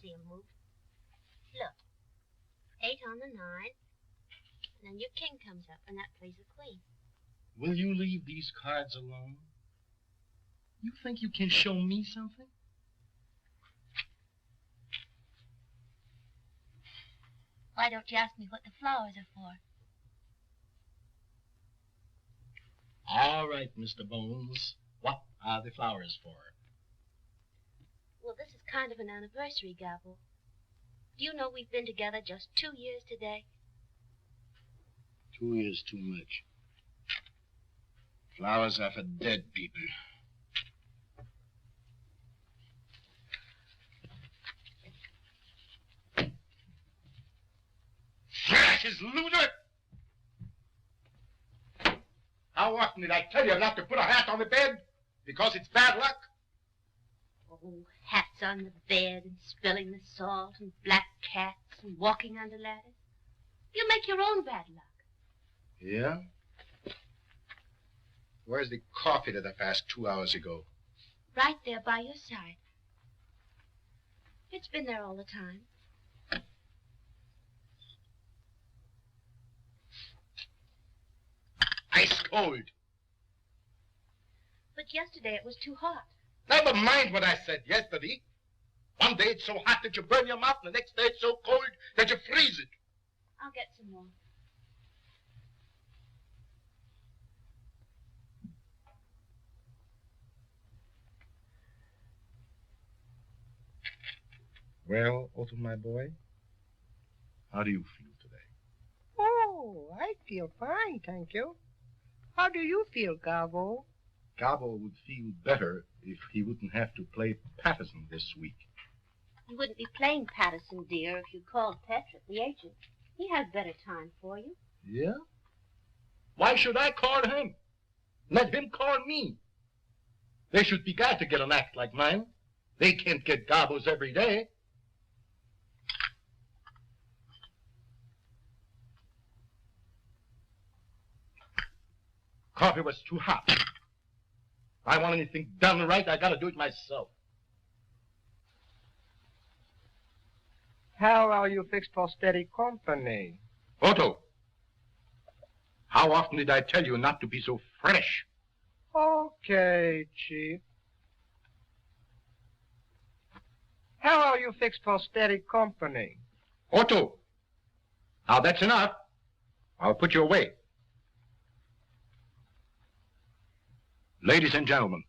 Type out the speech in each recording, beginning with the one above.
see 'em move. Look. 8 on the 9. And then your king comes up, and that plays the queen. Will you leave these cards alone? You think you can show me something? Why don't you ask me what the flowers are for? All right, Mr. Bones. What are the flowers for? Well, this is kind of an anniversary, Gabbo. Do you know we've been together just 2 years today? 2 years too much. Flowers are for dead people. Smashes, loser! How often did I tell you not to put a hat on the bed? Because it's bad luck? Oh, hats on the bed and spilling the salt and black cats and walking under ladders. You make your own bad luck. Yeah? Where's the coffee that I passed 2 hours ago? Right there by your side. It's been there all the time. Ice cold. But yesterday it was too hot. Never mind what I said yesterday. One day it's so hot that you burn your mouth, and the next day it's so cold that you freeze it. I'll get some more. Well, Otto, my boy, how do you feel today? Oh, I feel fine, thank you. How do you feel, Gabbo? Gabbo would feel better if he wouldn't have to play Patterson this week. You wouldn't be playing Patterson, dear, if you called Petrick, the agent. He had better time for you. Yeah? Why should I call him? Let him call me. They should be glad to get an act like mine. They can't get Gabbos every day. Coffee was too hot. If I want anything done right, I gotta do it myself. How are you fixed for steady company? Otto, how often did I tell you not to be so fresh? Okay, Chief. How are you fixed for steady company? Otto, now that's enough. I'll put you away. Ladies and gentlemen,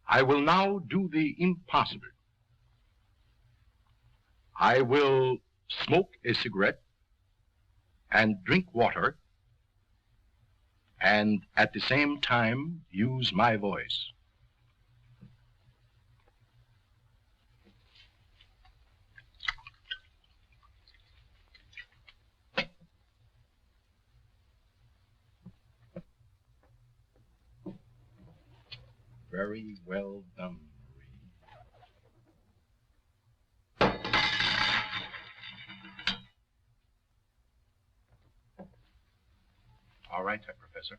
I will now do the impossible. I will smoke a cigarette and drink water and at the same time use my voice. Very well done, Marie. All right, Herr Professor.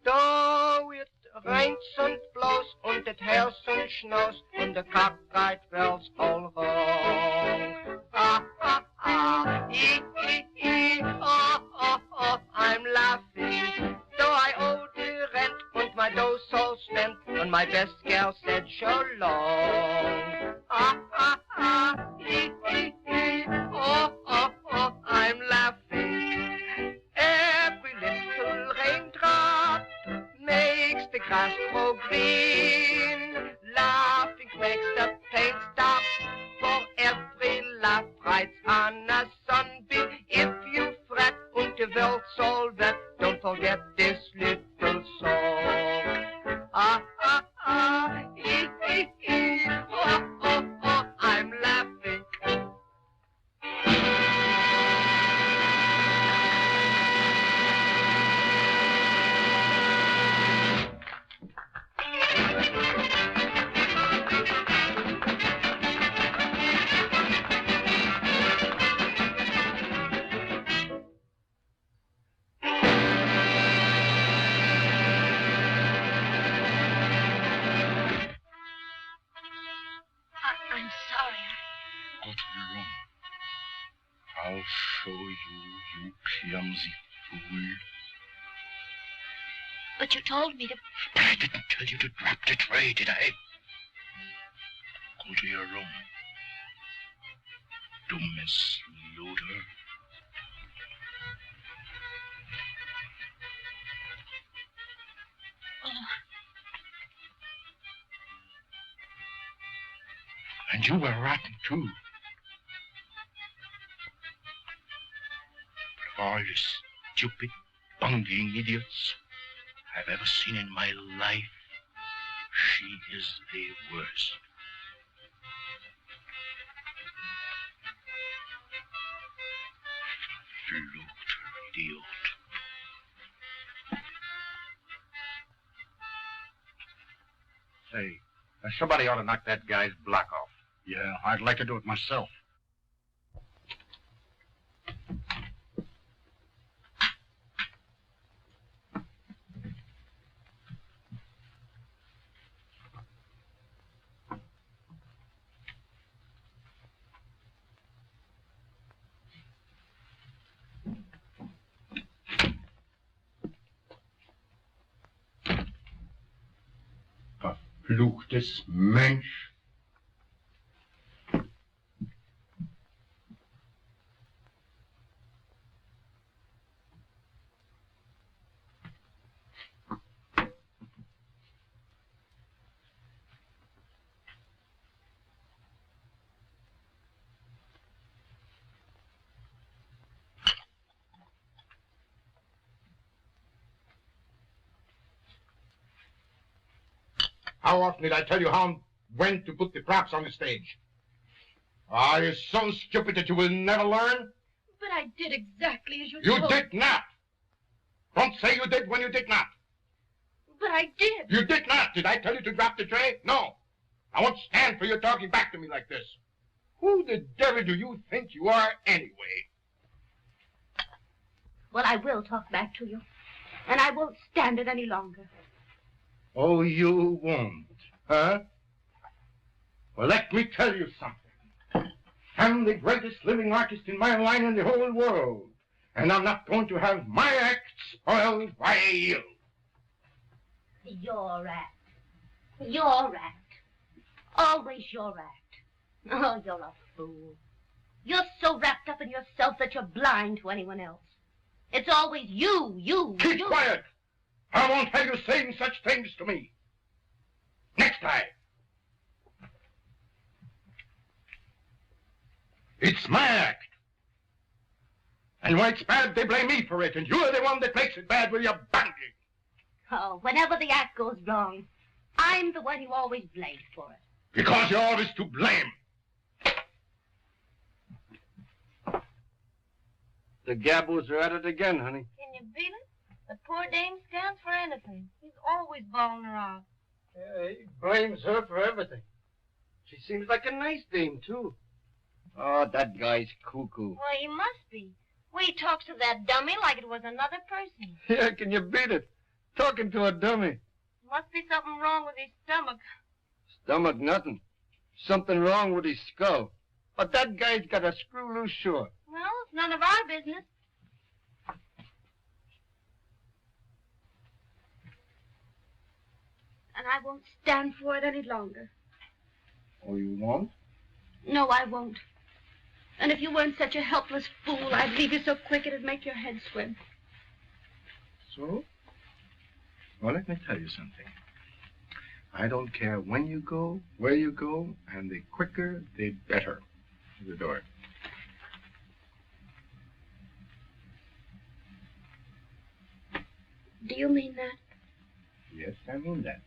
Da it rains und blows und it hails and snows und the cockeyed bells all wrong. Ah, ah, ah, ee, ee, ee, oh, oh, oh, I'm laughing. Though I owe the rent and my dough so spent, and my best gal said so long. Ah, ah, ah, ee, ee, ee, oh, oh, oh, I'm laughing. Every little raindrop makes the grass grow green. Laughing makes the pain stop. For every laugh rides on a sunbeam. If you fret and the world's all wet, don't forget this little song. Ah, ah, ah, ee, ee, ee, oh, oh, oh, I'm laughing. show you clumsy fool. But you told me to... I didn't tell you to drop the tray, did I? Go to your room. To Miss Luder. Oh. And you were rotten, too. But all the stupid, bungling idiots I've ever seen in my life, she is the worst. Verfluchter Idiot. Say, somebody ought to knock that guy's block off. Yeah, I'd like to do it myself. Verfluchtes Mensch. How often did I tell you how and when to put the props on the stage? Are you so stupid that you will never learn? But I did exactly as you You told. did not. Don't say you did when you did not. But I did. You did not. Did I tell you to drop the tray? No. I won't stand for you talking back to me like this. Who the devil do you think you are anyway? Well, I will talk back to you. And I won't stand it any longer. Oh, you won't, huh? Well, let me tell you something. I'm the greatest living artist in my line in the whole world. And I'm not going to have my act spoiled by you. Your act. Your act. Always your act. Oh, you're a fool. You're so wrapped up in yourself that you're blind to anyone else. It's always you. Keep quiet. I won't have you saying such things to me. Next time. It's my act. And when it's bad, they blame me for it, and you're the one that makes it bad with your bungling. Oh, whenever the act goes wrong, I'm the one you always blame for it. Because you're always to blame. The Gabbos are at it again, honey. Can you beat it? The poor dame stands for anything. He's always bawling her out. Yeah, he blames her for everything. She seems like a nice dame, too. Oh, that guy's cuckoo. Well, he must be. He talks to that dummy like it was another person. Yeah, can you beat it? Talking to a dummy. Must be something wrong with his stomach. Stomach, nothing. Something wrong with his skull. But that guy's got a screw loose sure. Well, it's none of our business. And I won't stand for it any longer. Oh, you won't? No, I won't. And if you weren't such a helpless fool, I'd leave you so quick it'd make your head swim. So? Well, let me tell you something. I don't care when you go, where you go, and the quicker, the better. To the door. Do you mean that? Yes, I mean that.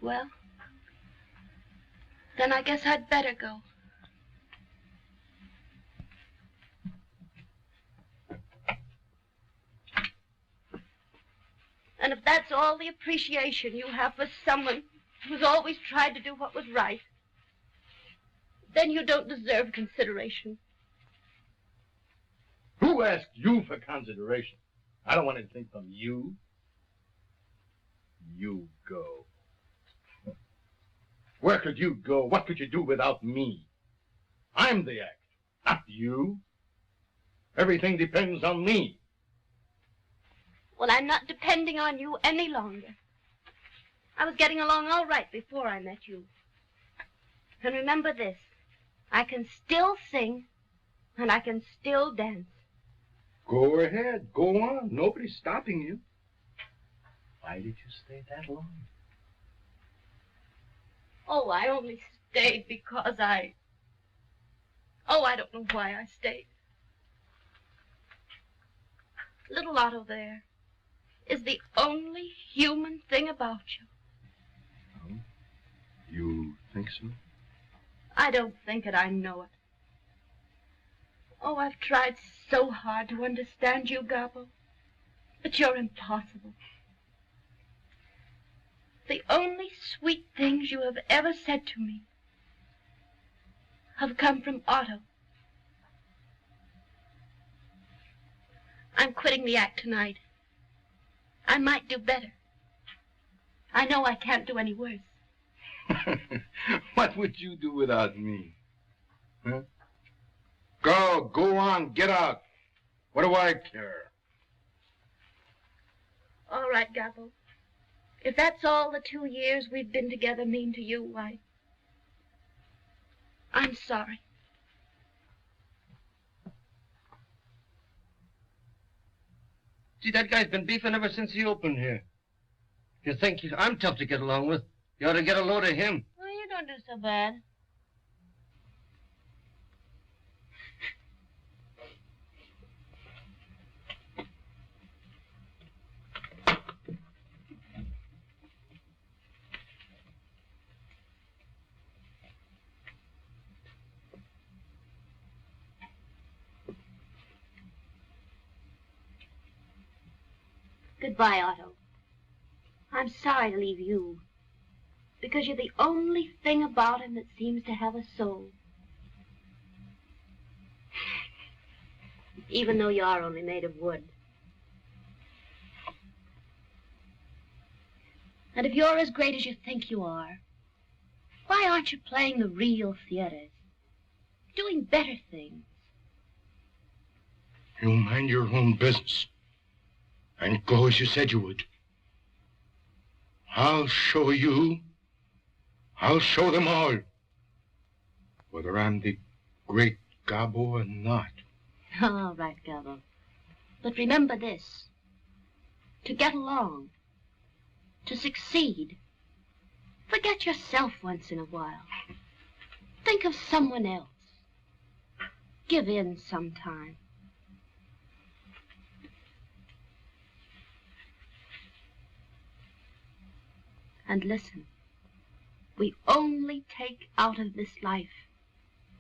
Well, then I guess I'd better go. And if that's all the appreciation you have for someone who's always tried to do what was right, then you don't deserve consideration. Who asked you for consideration? I don't want anything from you. You go. Where could you go? What could you do without me? I'm the act, not you. Everything depends on me. Well, I'm not depending on you any longer. I was getting along all right before I met you. And remember this, I can still sing, and I can still dance. Go ahead, go on. Nobody's stopping you. Why did you stay that long? Oh, I only stayed because I don't know why I stayed. Little Otto there is the only human thing about you. Oh, you think so? I don't think it, I know it. Oh, I've tried so hard to understand you, Gabbo, but you're impossible. The only sweet things you have ever said to me have come from Otto. I'm quitting the act tonight. I might do better. I know I can't do any worse. What would you do without me? Huh? Go on, get out. What do I care? All right, Gabbo. If that's all the 2 years we've been together mean to you, why, I'm sorry. See, that guy's been beefing ever since he opened here. You think I'm tough to get along with? You ought to get a load of him. Well, you don't do so bad. Goodbye, Otto. I'm sorry to leave you, because you're the only thing about him that seems to have a soul. Even though you are only made of wood. And if you're as great as you think you are, why aren't you playing the real theaters? Doing better things? You mind your own business. And go as you said you would. I'll show you. I'll show them all. Whether I'm the Great Gabbo or not. All right, Gabbo. But remember this. To get along, to succeed, forget yourself once in a while. Think of someone else. Give in sometime. And listen, we only take out of this life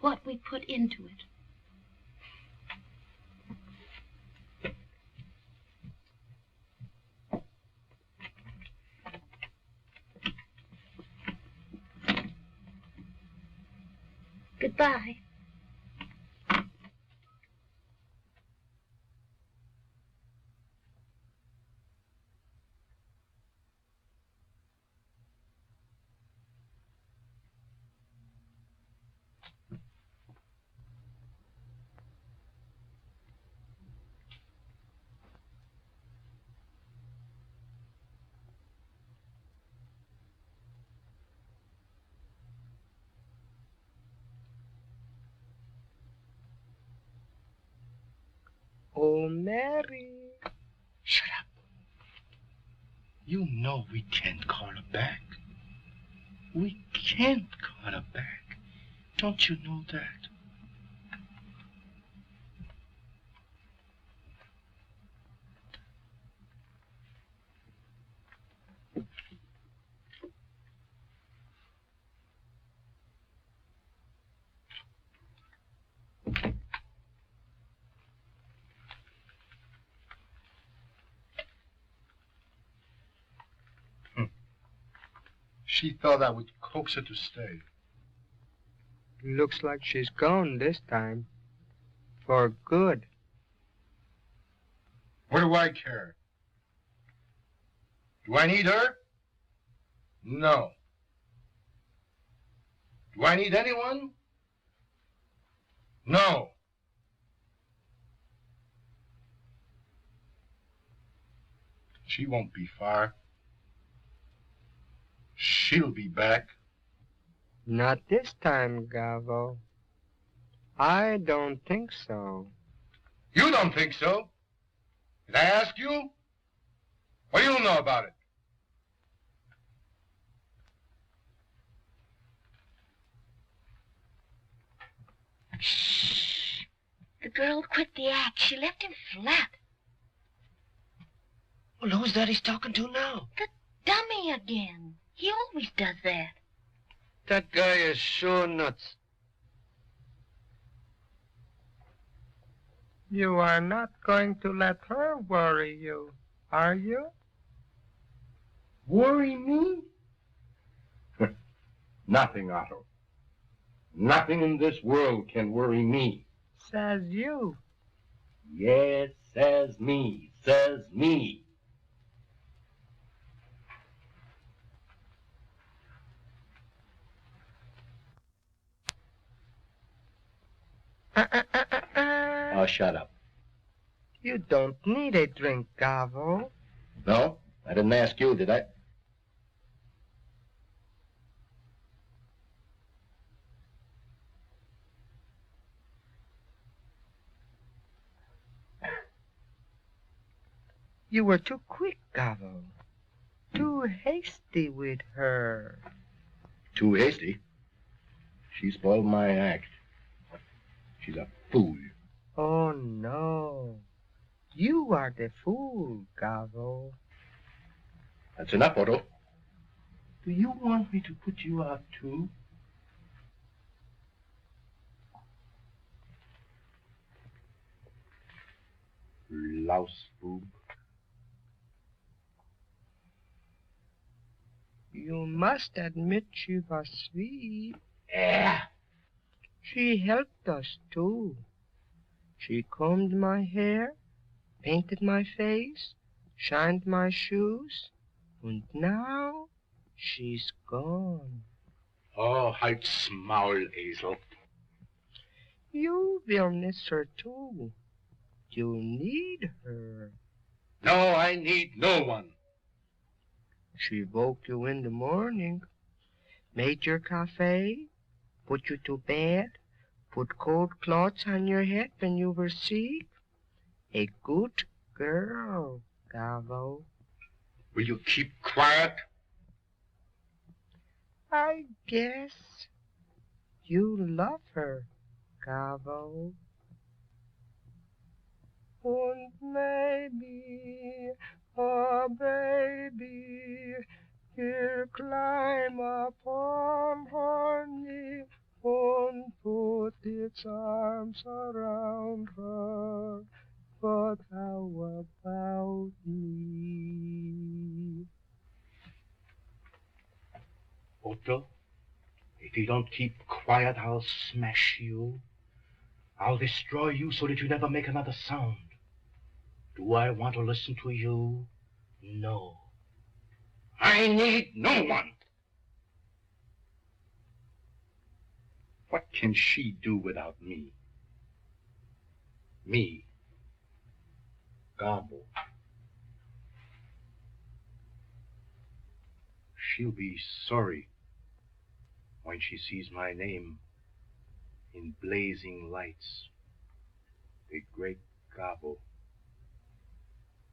what we put into it. Goodbye. Oh, Mary. Shut up. You know we can't call her back. We can't call her back. Don't you know that? She thought I would coax her to stay. Looks like she's gone this time. For good. What do I care? Do I need her? No. Do I need anyone? No. She won't be far. She'll be back. Not this time, Gabbo. I don't think so. You don't think so? Did I ask you? What do you know about it? Shh. The girl quit the act. She left him flat. Well, who's that he's talking to now? The dummy again. He always does that. That guy is sure nuts. You are not going to let her worry you, are you? Worry me? Nothing, Otto. Nothing in this world can worry me. Says you. Yes, says me. Says me. Oh, shut up. You don't need a drink, Gabbo. No? I didn't ask you, did I? You were too quick, Gabbo. Too hasty with her. Too hasty? She spoiled my act. She's a fool. Oh, no. You are the fool, Gabbo. That's enough, Otto. Do you want me to put you out, too? Louse boob. You must admit she was sweet. Yeah. She helped us, too. She combed my hair, painted my face, shined my shoes, and now she's gone. Oh, halt's Maul, Esel. You will miss her, too. You need her. No, I need no one. She woke you in the morning, made your cafe, put you to bed, put cold cloths on your head when you were sick. A good girl, Gabbo. Will you keep quiet? I guess you love her, Gabbo. Und maybe, oh baby, he'll climb upon her knee and put its arms around her. But how about me? Otto, if you don't keep quiet, I'll smash you. I'll destroy you so that you never make another sound. Do I want to listen to you? No. I need no one. What can she do without me? Me. Gabbo. She'll be sorry when she sees my name in blazing lights. The Great Gabbo.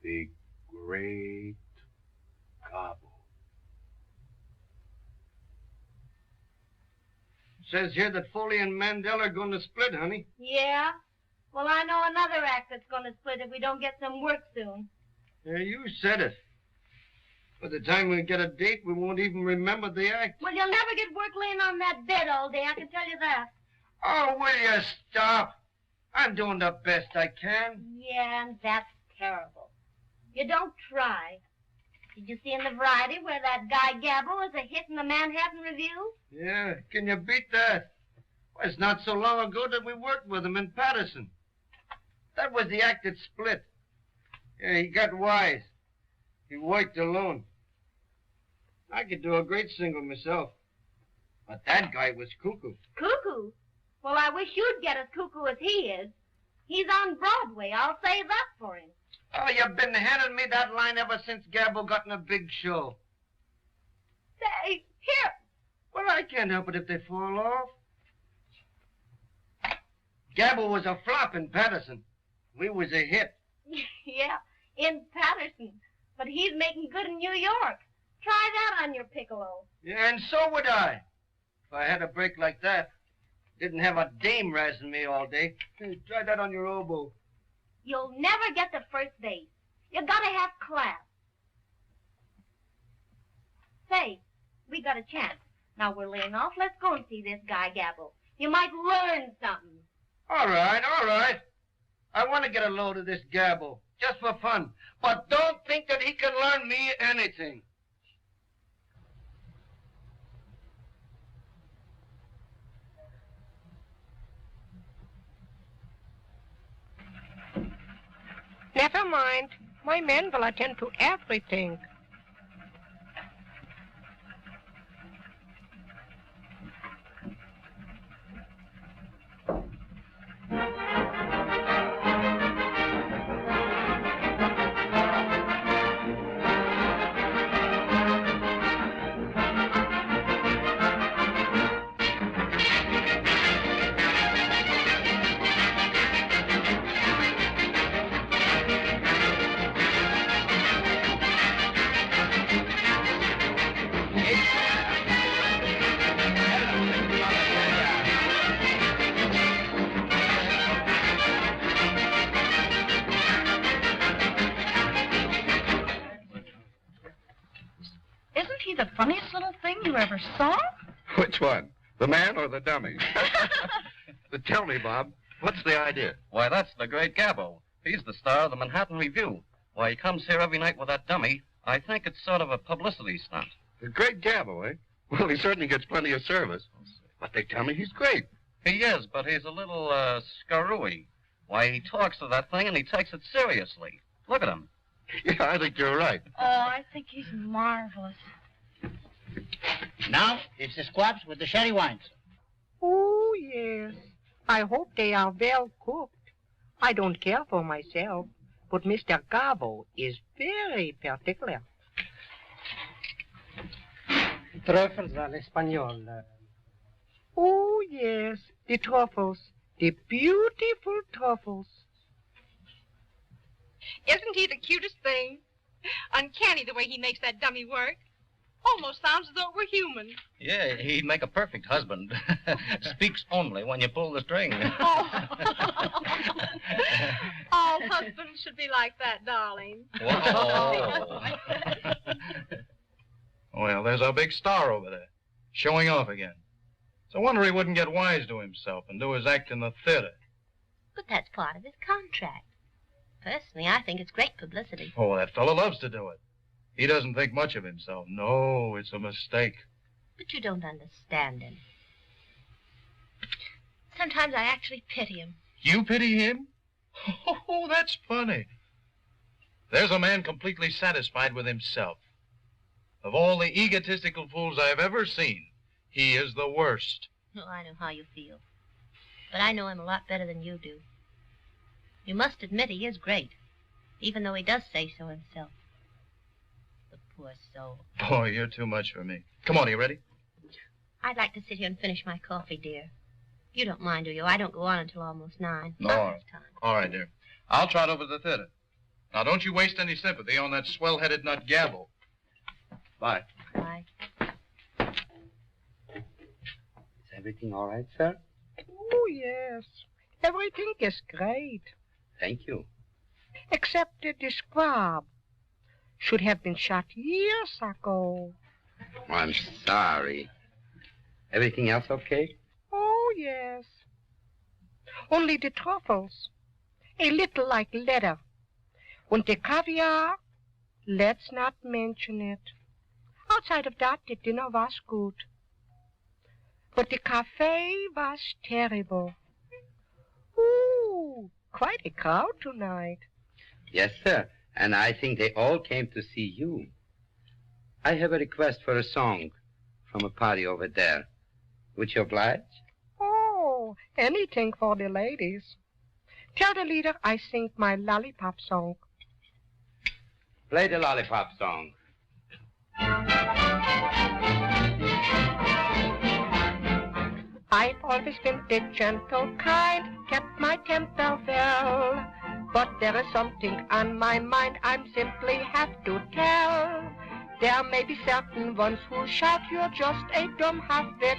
The Great Gabbo. Says here that Foley and Mandel are going to split, honey. Yeah? Well, I know another act that's going to split if we don't get some work soon. Yeah, you said it. By the time we get a date, we won't even remember the act. Well, you'll never get work laying on that bed all day, I can tell you that. Oh, will you stop? I'm doing the best I can. Yeah, and that's terrible. You don't try. Did you see in the Variety where that guy Gabbo is a hit in the Manhattan Review? Yeah, can you beat that? Well, it's not so long ago that we worked with him in Patterson. That was the act that split. Yeah, he got wise. He worked alone. I could do a great single myself. But that guy was cuckoo. Cuckoo? Well, I wish you'd get as cuckoo as he is. He's on Broadway. I'll say that for him. Oh, you've been handing me that line ever since Gabbo got in a big show. Say, here. Well, I can't help it if they fall off. Gabbo was a flop in Patterson. We was a hit. Yeah, in Patterson. But he's making good in New York. Try that on your piccolo. Yeah, and so would I. If I had a break like that. Didn't have a dame razzing me all day. Hey, try that on your oboe. You'll never get to first base. You gotta have class. Say, we got a chance. Now we're laying off. Let's go and see this guy, Gabbo. You might learn something. All right, all right. I want to get a load of this Gabbo, just for fun. But don't think that he can learn me anything. Never mind. My men will attend to everything. The funniest little thing you ever saw? Which one? The man or the dummy? Tell me, Bob, what's the idea? Why, that's the Great Gabbo. He's the star of the Manhattan Review. Why, he comes here every night with that dummy. I think it's sort of a publicity stunt. The Great Gabbo, eh? Well, he certainly gets plenty of service. But they tell me he's great. He is, but he's a little, screwy. Why, he talks to that thing and he takes it seriously. Look at him. Yeah, I think you're right. Oh, I think he's marvelous. Now, it's the squabs with the sherry wines. Oh, yes. I hope they are well cooked. I don't care for myself, but Mr. Gabbo is very particular. Truffles à l'espagnol. Oh, yes, the truffles. The beautiful truffles. Isn't he the cutest thing? Uncanny the way he makes that dummy work. Almost sounds as though it were human. Yeah, he'd make a perfect husband. Speaks only when you pull the string. Oh. All husbands should be like that, darling. Whoa. Well, there's our big star over there, showing off again. It's a wonder he wouldn't get wise to himself and do his act in the theater. But that's part of his contract. Personally, I think it's great publicity. Oh, that fellow loves to do it. He doesn't think much of himself. No, it's a mistake. But you don't understand him. Sometimes I actually pity him. You pity him? Oh, that's funny. There's a man completely satisfied with himself. Of all the egotistical fools I've ever seen, he is the worst. Oh, I know how you feel. But I know him a lot better than you do. You must admit he is great, even though he does say so himself. The poor soul. Boy, you're too much for me. Come on, are you ready? I'd like to sit here and finish my coffee, dear. You don't mind, do you? I don't go on until almost 9. No. All right, dear. I'll trot over to the theater. Now, don't you waste any sympathy on that swell-headed nut Gabbo. Bye. Bye. Is everything all right, sir? Oh, yes. Everything is great. Thank you. Except that the squab should have been shot years ago. I'm sorry. Everything else okay? Oh, yes. Only the truffles. A little like leather. And the caviar, let's not mention it. Outside of that, the dinner was good. But the cafe was terrible. Ooh, quite a crowd tonight. Yes, sir. And I think they all came to see you. I have a request for a song from a party over there. Would you oblige? Oh, anything for the ladies. Tell the leader I sing my lollipop song. Play the lollipop song. I've always been the gentle kind, kept my temper well. But there is something on my mind I simply have to tell. There may be certain ones who shout you're just a dumb half-wit.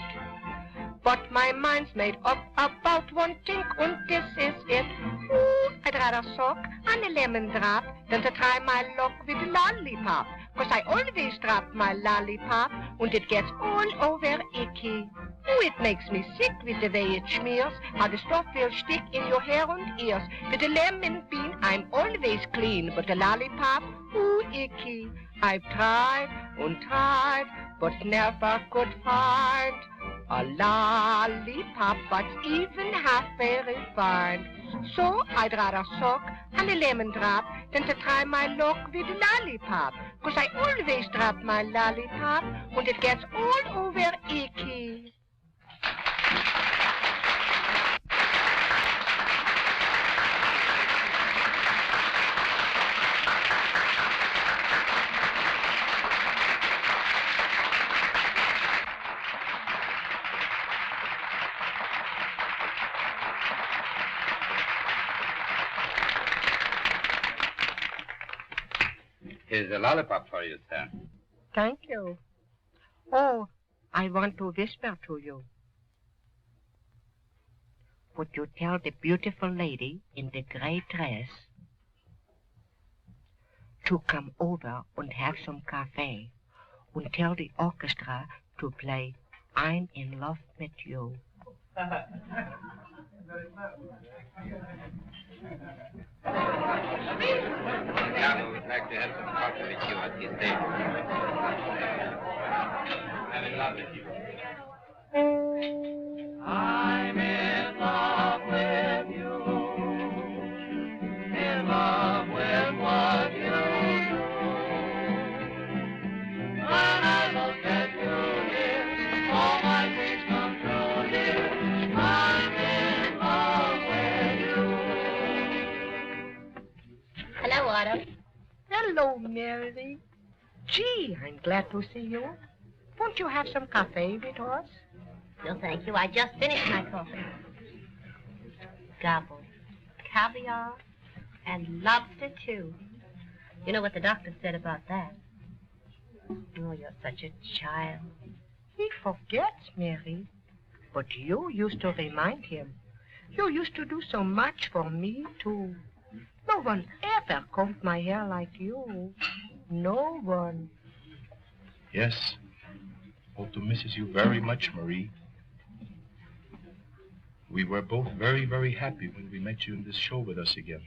But my mind's made up about one thing, and this is it. Ooh, I'd rather suck on a lemon drop than to try my luck with a lollipop. 'Cause I always drop my lollipop, and it gets all over icky. Ooh, it makes me sick with the way it smears, how the stuff will stick in your hair and ears. With the lemon bean, I'm always clean, but the lollipop, ooh, icky. I've tried and tried, but never could find a lollipop that's even half very fine. So I'd rather suck on a lemon drop than to try my luck with a lollipop. 'Cause I always drop my lollipop and it gets all over icky. Here's a lollipop for you, sir. Thank you. Oh, I want to whisper to you. Would you tell the beautiful lady in the gray dress to come over and have some cafe, and tell the orchestra to play I'm in Love with You? Gabbo would like to have some coffee with you at his table. I'm in love with you. I'm in love with you. In love with what you do. When I look at you, dear, all my dreams come true, dear. I'm in love with you. Hello, Otto. Hello, Mary. Gee, I'm glad to see you. Won't you have some cafe with us? No, thank you. I just finished my coffee. Gobble. Caviar and lobster, too. You know what the doctor said about that? Oh, you're such a child. He forgets, Mary. But you used to remind him. You used to do so much for me, too. No one ever combed my hair like you. No one. Yes. Otto misses you very much, Marie. We were both very, very happy when we met you in this show with us again.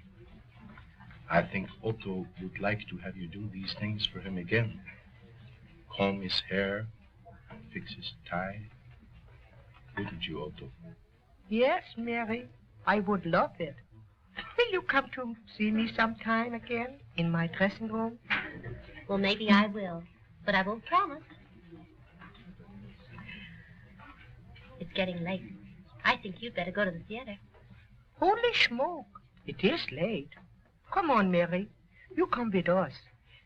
I think Otto would like to have you do these things for him again. Comb his hair, fix his tie. Wouldn't you, Otto? Yes, Mary. I would love it. Will you come to see me sometime again in my dressing room? Well, maybe I will, but I won't promise. It's getting late. I think you'd better go to the theater. Holy smoke. It is late. Come on, Mary. You come with us.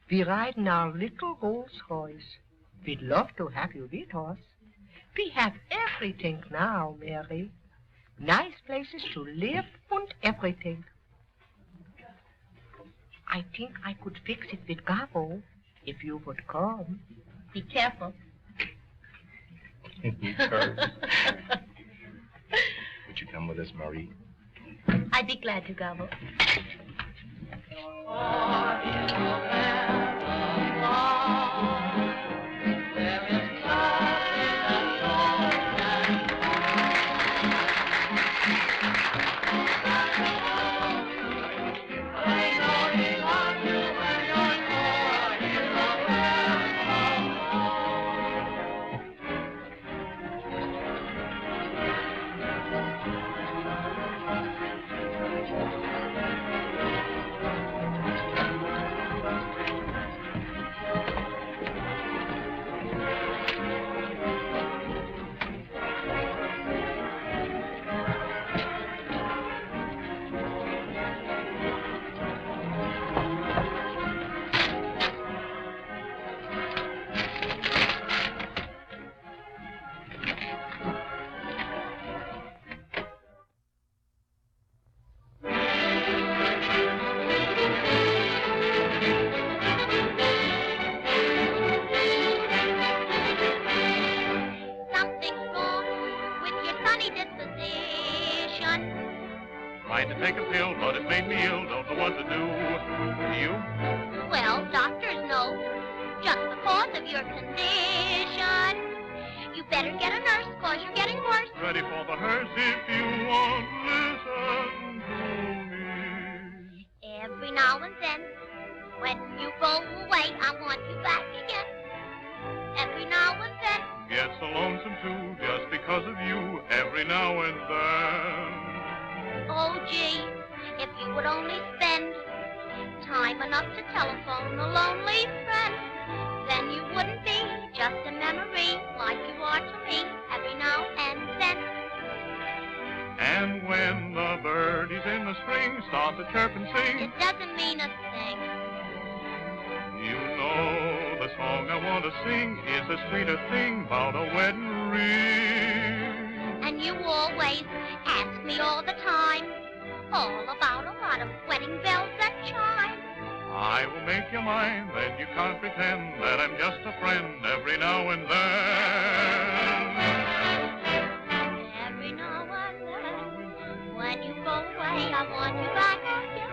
We ride in our little Rolls Royce. We'd love to have you with us. We have everything now, Mary. Nice places to live and everything. I think I could fix it with Gabbo if you would come. Be careful. Would you come with us, Marie? I'd be glad to, Gobble. what to do. You? Well, doctors know. Just because of your condition. You better get a nurse, cause you're getting worse. Ready for the hearse if you won't listen to me. Every now and then, when you go away, I want you back again. Every now and then. Get so lonesome too, just because of you, every now and then. Oh, gee, if you would only spend time enough to telephone a lonely friend, then you wouldn't be just a memory like you are to me every now and then. And when the birdies in the spring start to chirp and sing, It doesn't mean a thing. you know the song I want to sing is the sweetest thing about a wedding ring. And you always ask me all the time, all about a lot of wedding bells that chime. I will make you mine, then you can't pretend that I'm just a friend every now and then. Every now and then, when you go away, I want you back again.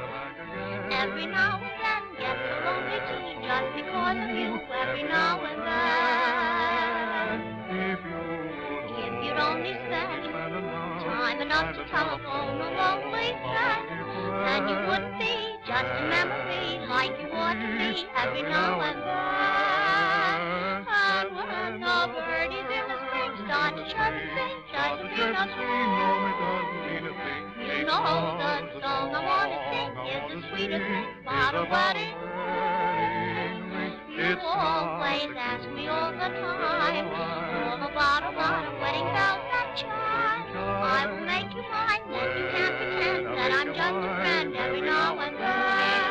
Every now and then, get so lonely too, just because of you. Every now and then, If you'd only spend time enough to telephone a lonely friend, then you wouldn't be just a memory like you ought to be every now and then. And when the birdies in the spring start to chirp and sing, doesn't mean a thing. You know the song I want to sing is the sweetest thing about a wedding ring. You always ask me all the time, all about a lot of wedding bells that chime. I will make you mine, then you can't pretend that I'm just a friend every now and then.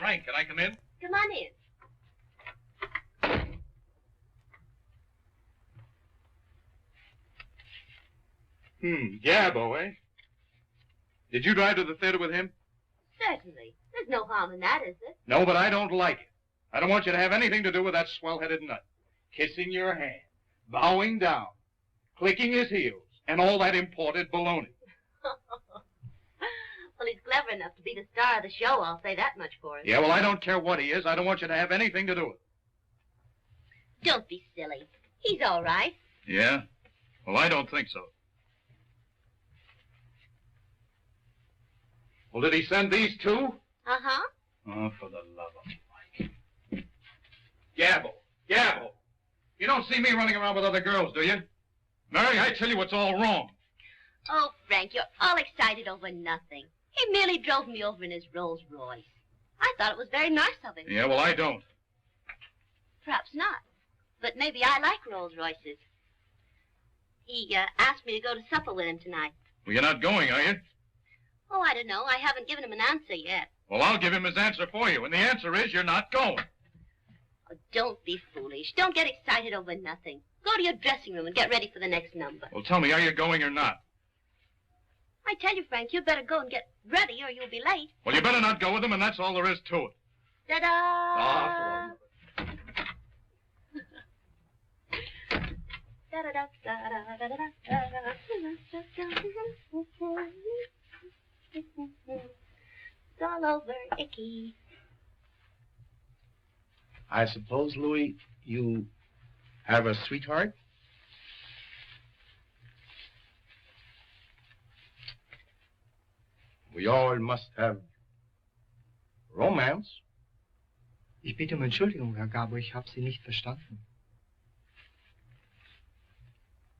Frank, can I come in? Come on in. Gabbo, eh? Did you drive to the theater with him? Certainly. There's no harm in that, is there? No, but I don't like it. I don't want you to have anything to do with that swell-headed nut. Kissing your hand, bowing down, clicking his heels, and all that imported baloney. Well, he's clever enough to be the star of the show, I'll say that much for him. Yeah, well, I don't care what he is. I don't want you to have anything to do with it. Don't be silly. He's all right. Yeah? Well, I don't think so. Well, did he send these two? Uh-huh. Oh, for the love of Mike. Gabbo. Gabbo. You don't see me running around with other girls, do you? Mary, I tell you it's all wrong. Oh, Frank, you're all excited over nothing. He merely drove me over in his Rolls Royce. I thought it was very nice of him. Yeah, well, I don't. Perhaps not. But maybe I like Rolls Royces. He asked me to go to supper with him tonight. Well, you're not going, are you? Oh, I don't know. I haven't given him an answer yet. Well, I'll give him his answer for you, and the answer is you're not going. Oh, don't be foolish. Don't get excited over nothing. Go to your dressing room and get ready for the next number. Well, tell me, are you going or not? I tell you, Frank, you'd better go and get ready or you'll be late. Well, you better not go with him, and that's all there is to it. Ta-da! Ah, It's all over, Icky. I suppose, Louis, you have a sweetheart? We all must have romance. Ich bitte um Entschuldigung, Herr Gabbo, ich habe Sie nicht verstanden.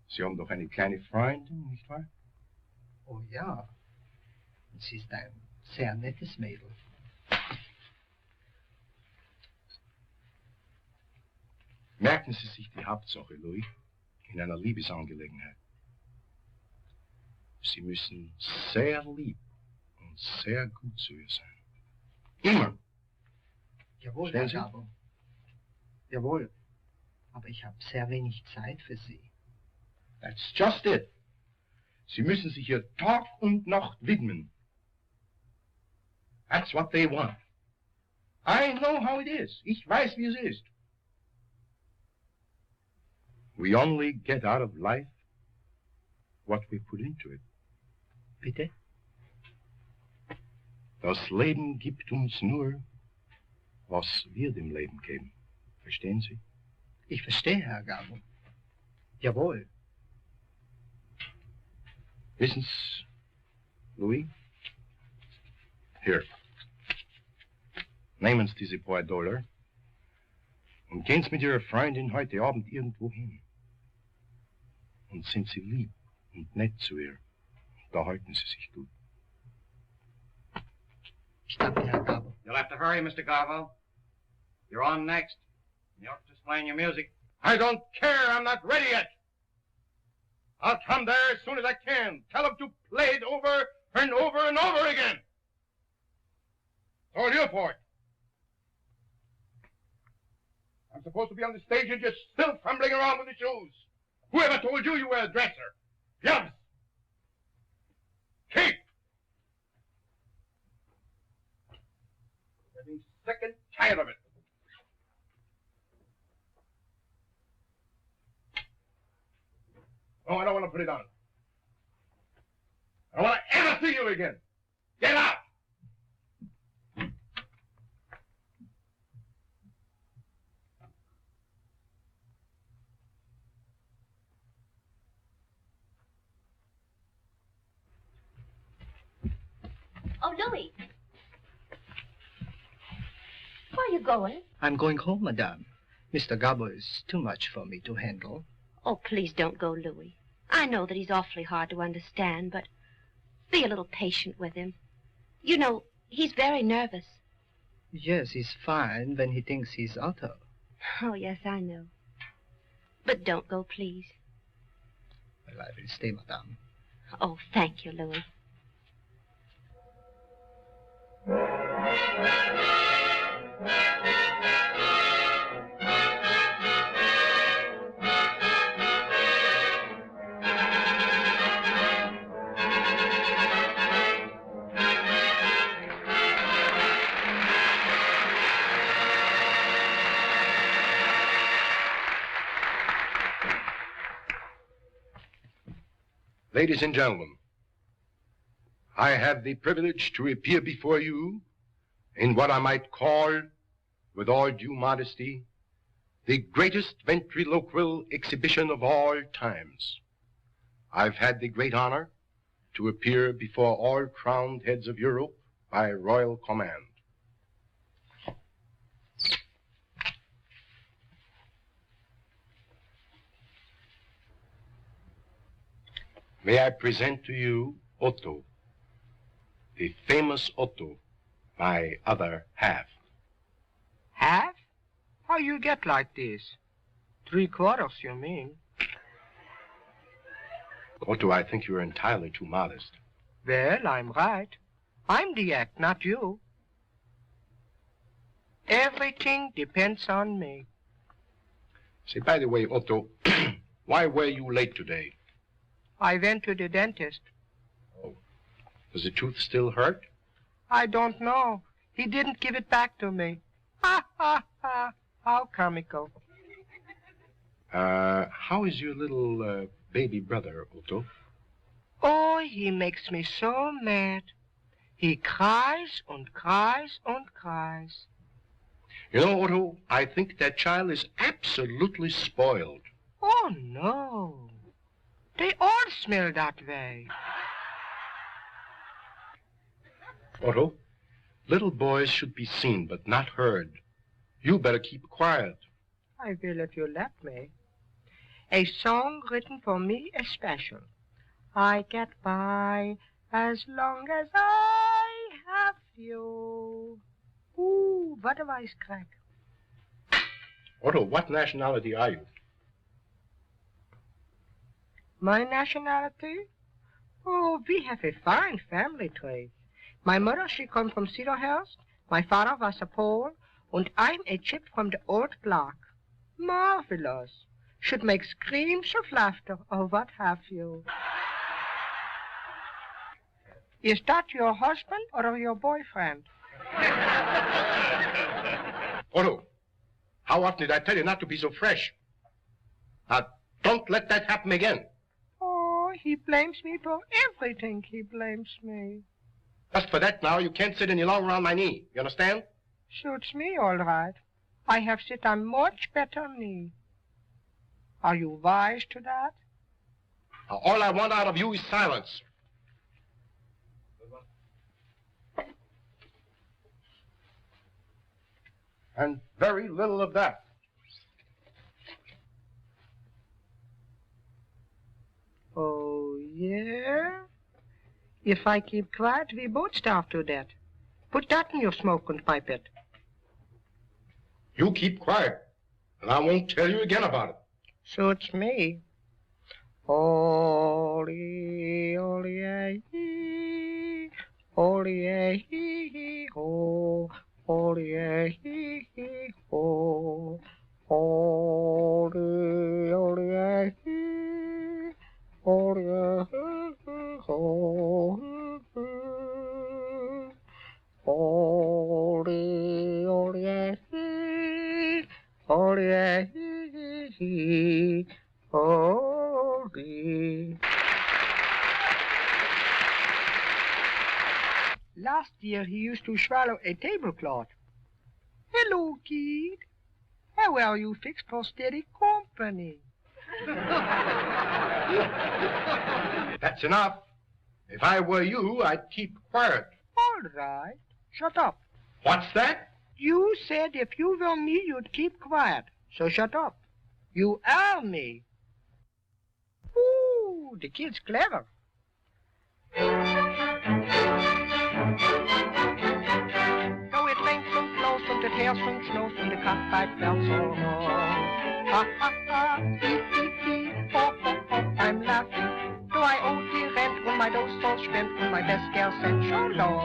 Sie haben doch eine kleine Freundin, nicht wahr? Oh ja, sie ist ein sehr nettes Mädel. Merken Sie sich die Hauptsache, Louis, in einer Liebesangelegenheit. Sie müssen sehr lieb und sehr gut zu ihr sein. Immer. Jawohl, Herr Gabbo. Jawohl. Aber ich habe sehr wenig Zeit für Sie. That's just it. Sie müssen sich ihr Tag und Nacht widmen. That's what they want. I know how it is. Ich weiß, wie es ist. We only get out of life what we put into it. Bitte? Das Leben gibt uns nur, was wir dem Leben geben. Verstehen Sie? Ich verstehe, Herr Gabbo. Jawohl. Wissen Sie, Louis? Hier. Nehmen Sie diese paar $, und gehen Sie mit Ihrer Freundin heute Abend irgendwo hin. Und sind Sie lieb und nett zu ihr. Da halten Sie sich gut. Ich danke, Herr Gabbo. You'll have to hurry, Mr. Gabbo. You're on next. You're just playing your music. I don't care. I'm not ready yet. I'll come there as soon as I can. Tell them to play it over and over and over again. It's all your fault. I'm supposed to be on the stage and just still fumbling around with the shoes. Whoever told you you were a dresser? Yums. Keep. I'm getting sick and tired of it. No, I don't want to put it on. I don't want to ever see you again. Get out! Oh, Louis. Where are you going? I'm going home, Madame. Mr. Gabbo is too much for me to handle. Oh, please don't go, Louis. I know that he's awfully hard to understand, but be a little patient with him. You know, he's very nervous. Yes, he's fine when he thinks he's Otto. Oh, yes, I know. But don't go, please. Well, I will stay, Madame. Oh, thank you, Louis. Ladies and gentlemen, I have the privilege to appear before you in what I might call, with all due modesty, the greatest ventriloquial exhibition of all times. I've had the great honor to appear before all crowned heads of Europe by royal command. May I present to you Otto, the famous Otto, my other half. Half? How you get like this? 3/4, you mean? Otto, I think you're entirely too modest. Well, I'm right. I'm the act, not you. Everything depends on me. Say, by the way, Otto, why were you late today? I went to the dentist. Oh. Does the tooth still hurt? I don't know. He didn't give it back to me. Ha, ha, ha. How comical. How is your little baby brother, Otto? Oh, he makes me so mad. He cries and cries and cries. You know, Otto, I think that child is absolutely spoiled. Oh, no. They all smell that way. Otto, little boys should be seen but not heard. You better keep quiet. I will if you let me. A song written for me especial. I get by as long as I have you. Ooh, what a voice crack. Otto, what nationality are you? My nationality? Oh, we have a fine family tree. My mother, she come from Cedarhurst. My father was a Pole. And I'm a chip from the old block. Marvelous. Should make screams of laughter, or what have you. Is that your husband or your boyfriend? Otto, how often did I tell you not to be so fresh? Now, don't let that happen again. Oh, he blames me for everything. He blames me. Just for that now, you can't sit any longer on my knee. You understand? Suits me all right. I have sit on much better knee. Are you wise to that? Now, all I want out of you is silence. And very little of that. Oh, yeah? If I keep quiet, we both starve to death. Put that in your smoke and pipe it. You keep quiet, and I won't tell you again about it. Suits me. Holy, holy, hee, holy, hee, ho, holy, hee, ho, holy, holy, hee, holy, ho, holy, holy, holy, holy. Last year he used to swallow a tablecloth. Hello, kid. How are you fixed for steady company? That's enough. If I were you, I'd keep quiet. All right. Shut up. What's that? You said if you were me, you'd keep quiet. So shut up. You are me. Ooh, the kid's clever. So it rains and blows and it hails and snows and the cockfight bells all wrong. Ha ha ha, hee hee hee, ho ho ho, I'm laughing. Do I owe the rent when my dough's all spent and my best gal sent so low?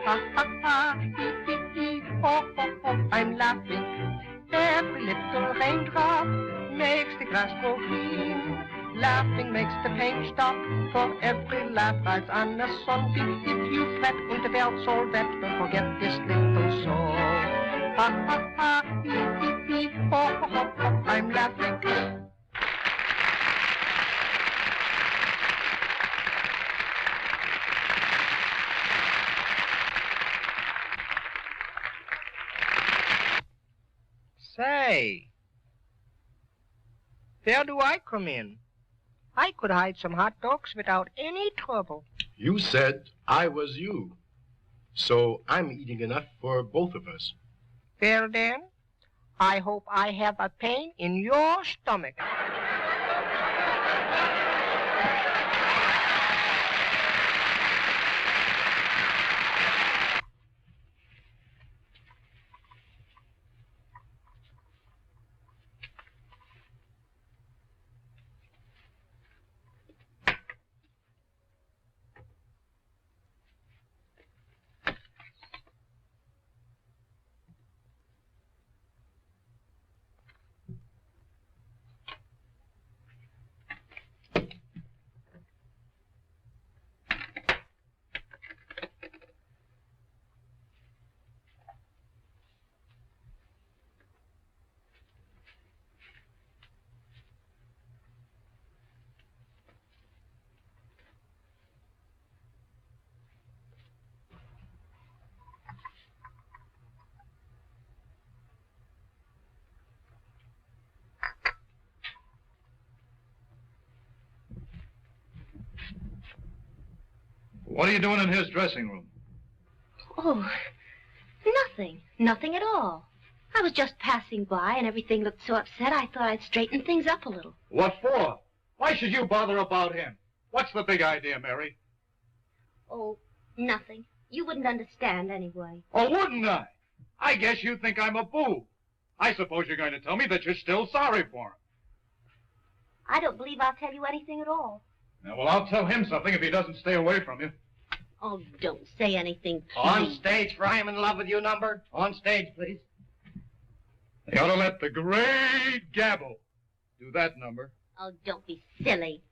Ha ha ha, hee hee hee, ho ho ho, I'm laughing. Every little raindrop makes the grass grow green. Laughing makes the pain stop, for every laugh rides on a sunbeam. If you fret and the belt's all wet, don't forget this little song. Ha ha ha, hee hee hee, ho ho ho, ho, I'm laughing. Say, where do I come in? I could hide some hot dogs without any trouble. You said I was you. So I'm eating enough for both of us. Well then, I hope I have a pain in your stomach. What are you doing in his dressing room? Oh, nothing. Nothing at all. I was just passing by and everything looked so upset I thought I'd straighten things up a little. What for? Why should you bother about him? What's the big idea, Mary? Oh, nothing. You wouldn't understand anyway. Oh, wouldn't I? I guess you think I'm a boob. I suppose you're going to tell me that you're still sorry for him. I don't believe I'll tell you anything at all. Now, well, I'll tell him something if he doesn't stay away from you. Oh, don't say anything, please. On stage for I'm in love with you number. On stage, please. They ought to let the Great Gabbo do that number. Oh, don't be silly.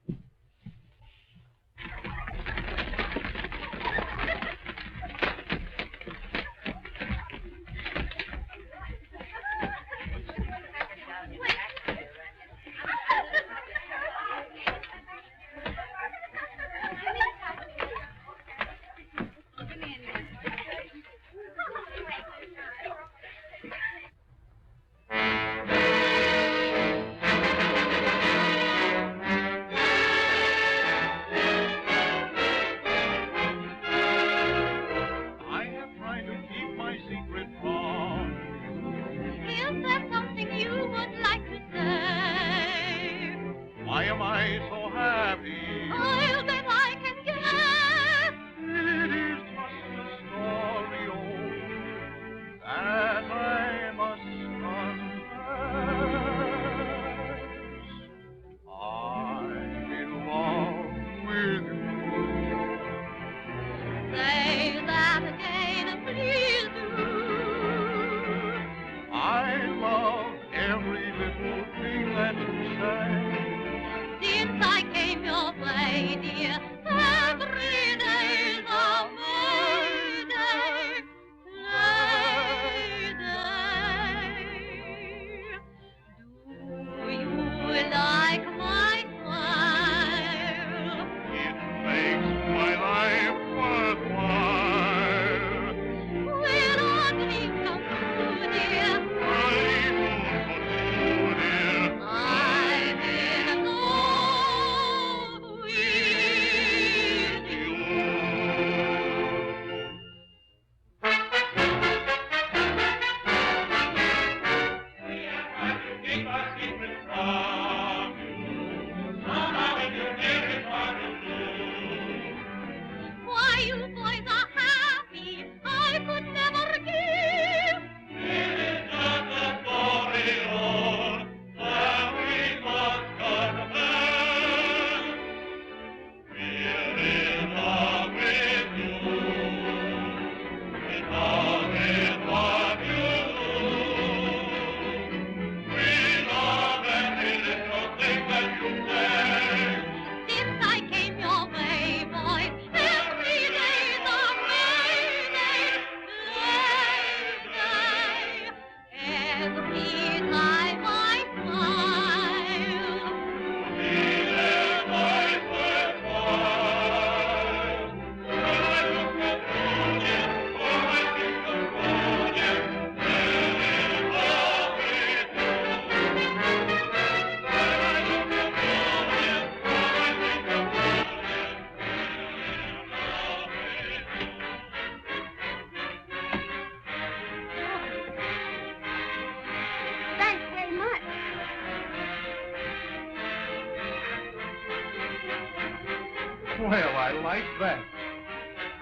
Well, I like that.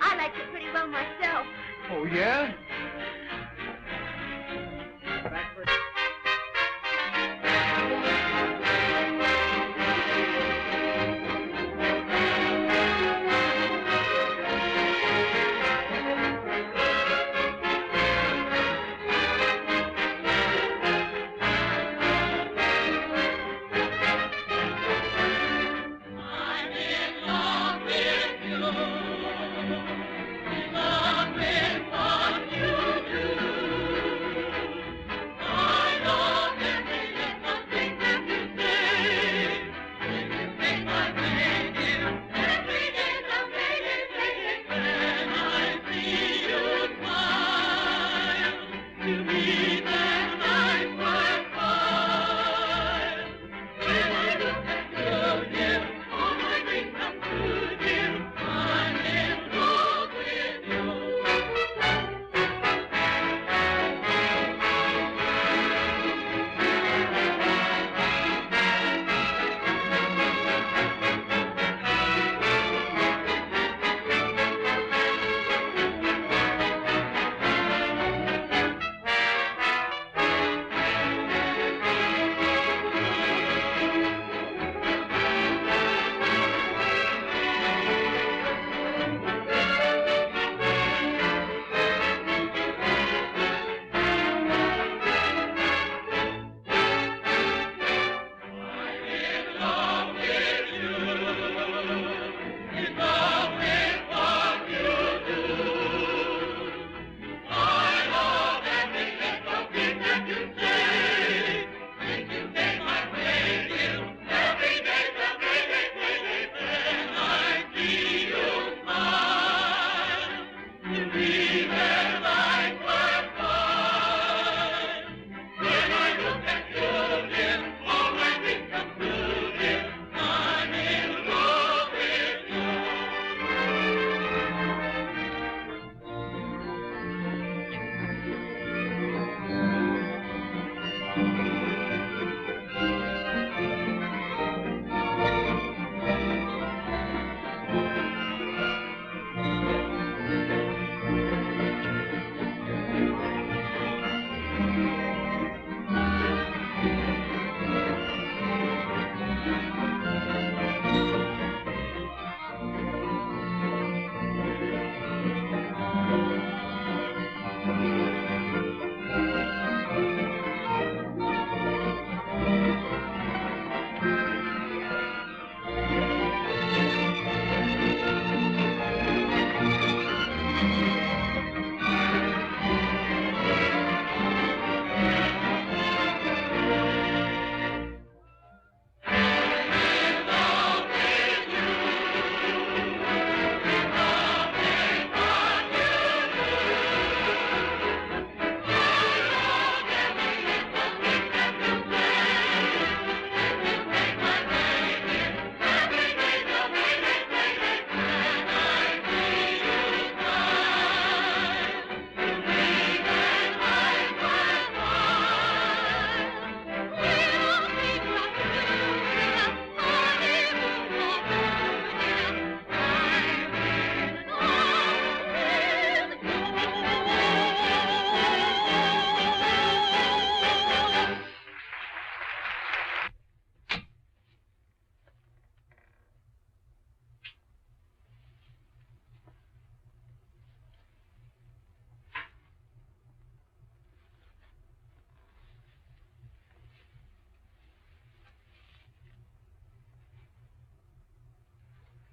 I liked it pretty well myself. Oh, yeah?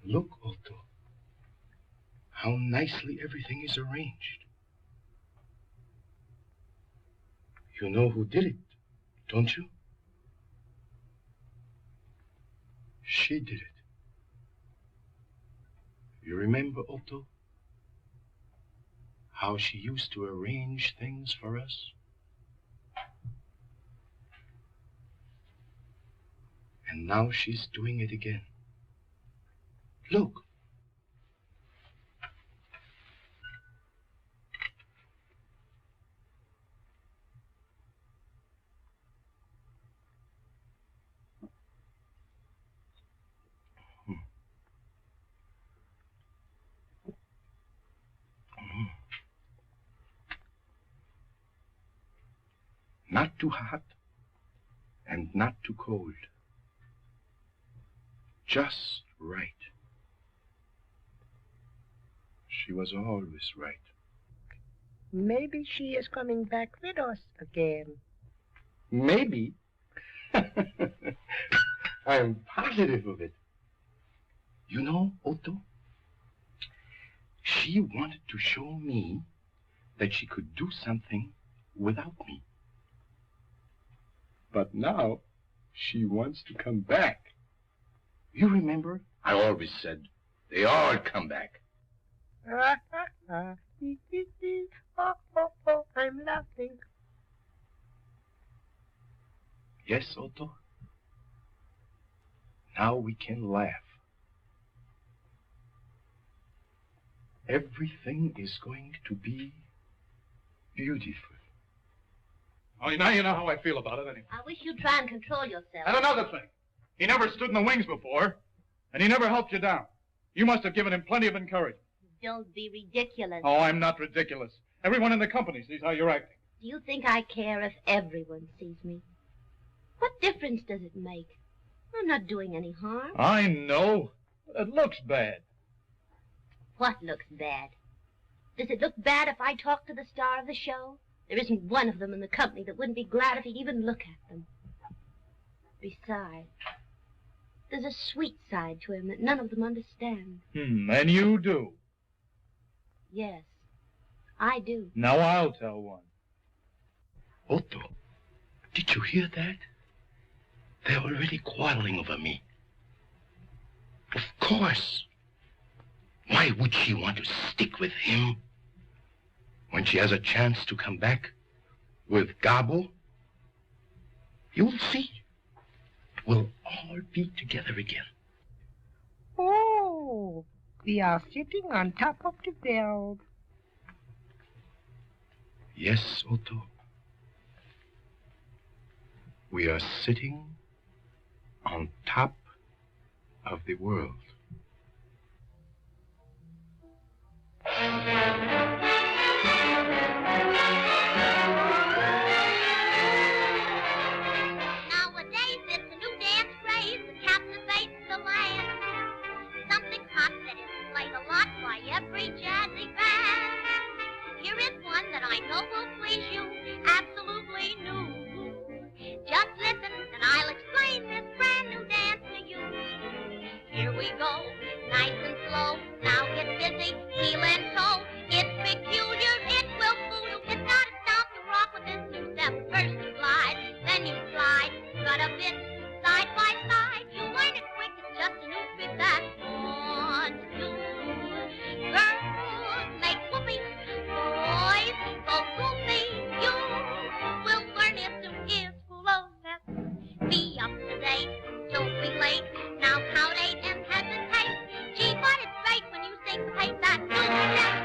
Look, Otto, how nicely everything is arranged. You know who did it, don't you? She did it. You remember, Otto, how she used to arrange things for us? And now she's doing it again. Look. Not too hot and not too cold. Just right. She was always right. Maybe she is coming back with us again. Maybe. I'm positive of it. You know, Otto, she wanted to show me that she could do something without me. But now she wants to come back. You remember? I always said they all come back. I'm laughing. Yes, Otto. Now we can laugh. Everything is going to be beautiful. Oh, now you know how I feel about it, anyway. I wish you'd try and control yourself. And another thing. He never stood in the wings before, and he never helped you down. You must have given him plenty of encouragement. Don't be ridiculous. Oh, I'm not ridiculous. Everyone in the company sees how you're acting. Do you think I care if everyone sees me? What difference does it make? I'm not doing any harm. I know. It looks bad. What looks bad? Does it look bad if I talk to the star of the show? There isn't one of them in the company that wouldn't be glad if he'd even look at them. Besides, there's a sweet side to him that none of them understand. And you do. Yes, I do. Now I'll tell one. Otto, did you hear that? They're already quarreling over me. Of course. Why would she want to stick with him when she has a chance to come back with Gabbo? You'll see. We'll all be together again. Oh, we are sitting on top of the world. Yes, Otto. We are sitting on top of the world. Nowadays, it's a new dance craze that captivates the land. Something hot that is played a lot by every jazzy band. Here is one that I know will please you, absolutely new. Just listen and I'll explain this brand new dance to you. Here we go, nice and slow. Now get busy, heel and toe. It's peculiar, it will fool you. It's not a stop to rock with this new step. First you glide, then you slide. Got a bit side by side. You learn it quick, it's just a new trick that wants you. Girls make whoopee, boys go goofy. You will learn it soon. It's full of steps. Be up to date, don't be late. Now count 8 and hesitate. Gee, but it's great when you syncopate that new step.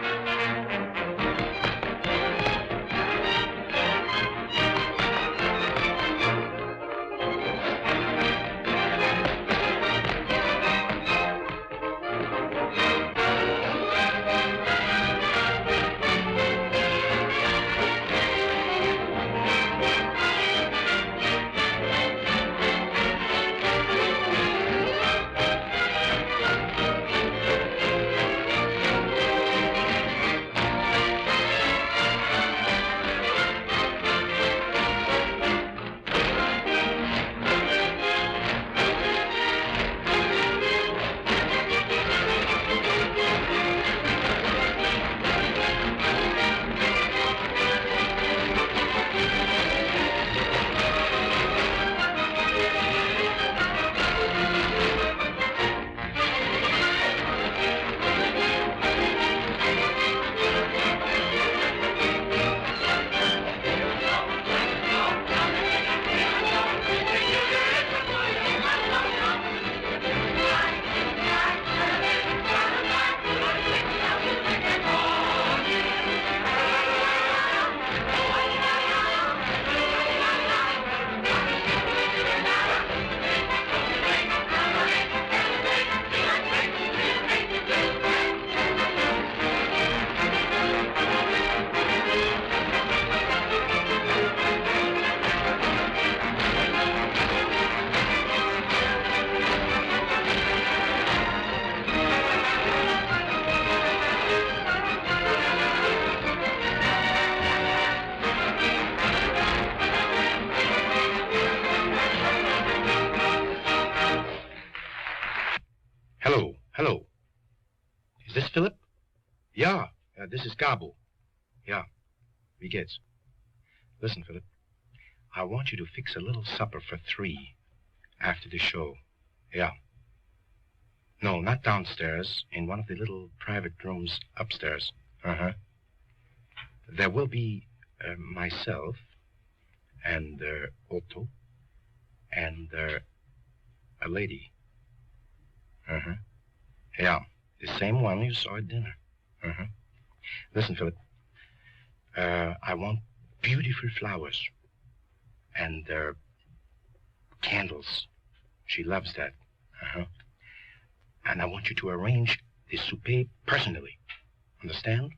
Philip? Yeah, this is Gabbo. Yeah, wie geht's? Listen, Philip, I want you to fix a little supper for 3 after the show. Yeah. No, not downstairs, in one of the little private rooms upstairs. Uh-huh. There will be myself and Otto and a lady. Uh-huh. Yeah, the same one you saw at dinner. Uh-huh. Listen, Philip, I want beautiful flowers and candles. She loves that. Uh-huh. And I want you to arrange the souper personally. Understand?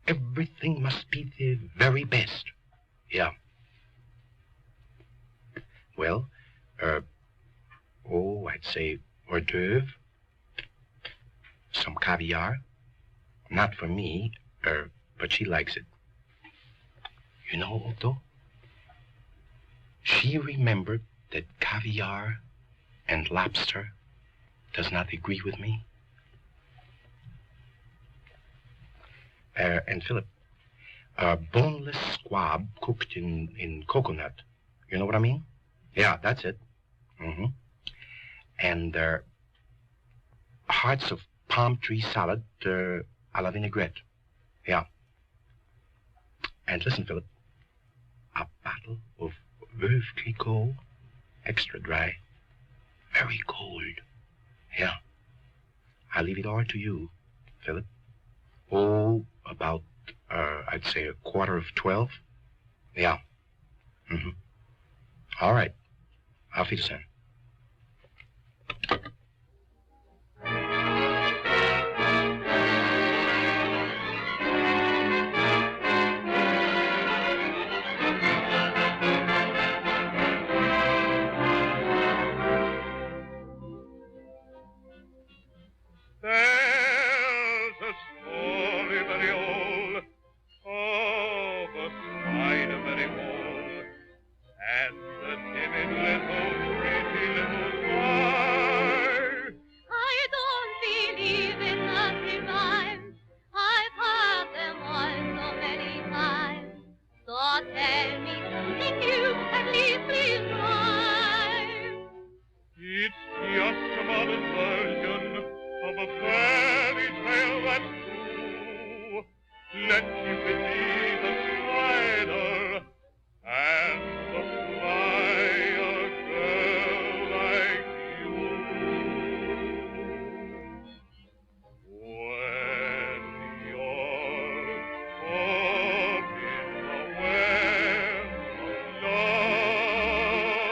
Everything must be the very best. Yeah. Well, I'd say hors d'oeuvre, some caviar. Not for me, but she likes it. You know, Otto, she remembered that caviar and lobster does not agree with me. And Philip, boneless squab cooked in coconut. You know what I mean? Yeah, that's it. Mm-hmm. And hearts of palm tree salad à la vinaigrette. Yeah. And listen, Philip, a bottle of Veuve Clicquot, extra dry, very cold. Yeah. I leave it all to you, Philip. Oh, about, I'd say 11:45. Yeah. Mm-hmm. All right. Auf Wiedersehen. There's a story very old of a spider very bold and the timid little pretty little fly. I don't believe in nursery rhymes. I've heard them all so many times. So tell me something new, at least please rhyme. It's just a modern version of a fairy tale that's true. Let Cupid be the spider and the fly a girl like you. When you're caught in a web of love,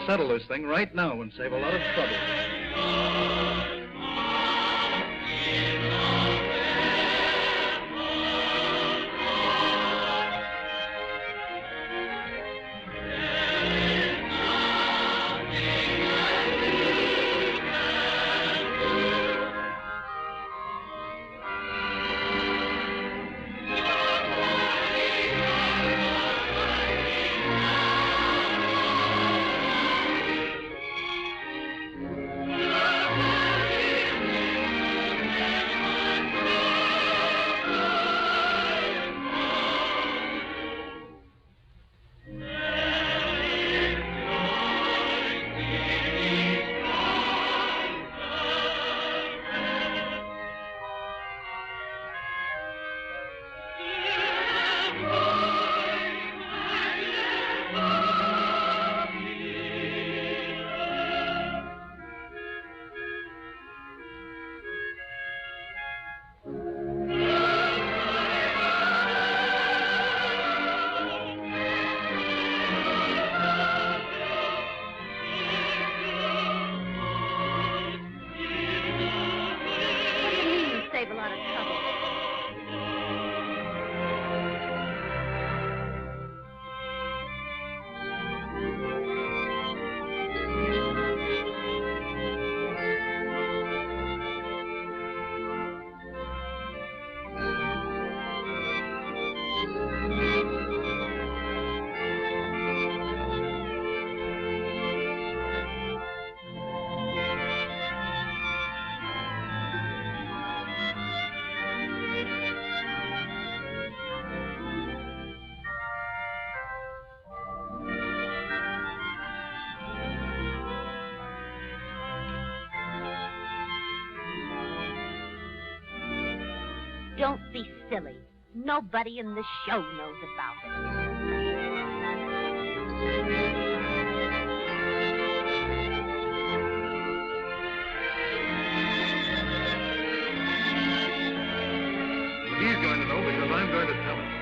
settle this thing right now and save a lot of trouble. Don't be silly. Nobody in the show knows about it. He's going to know because I'm going to tell him.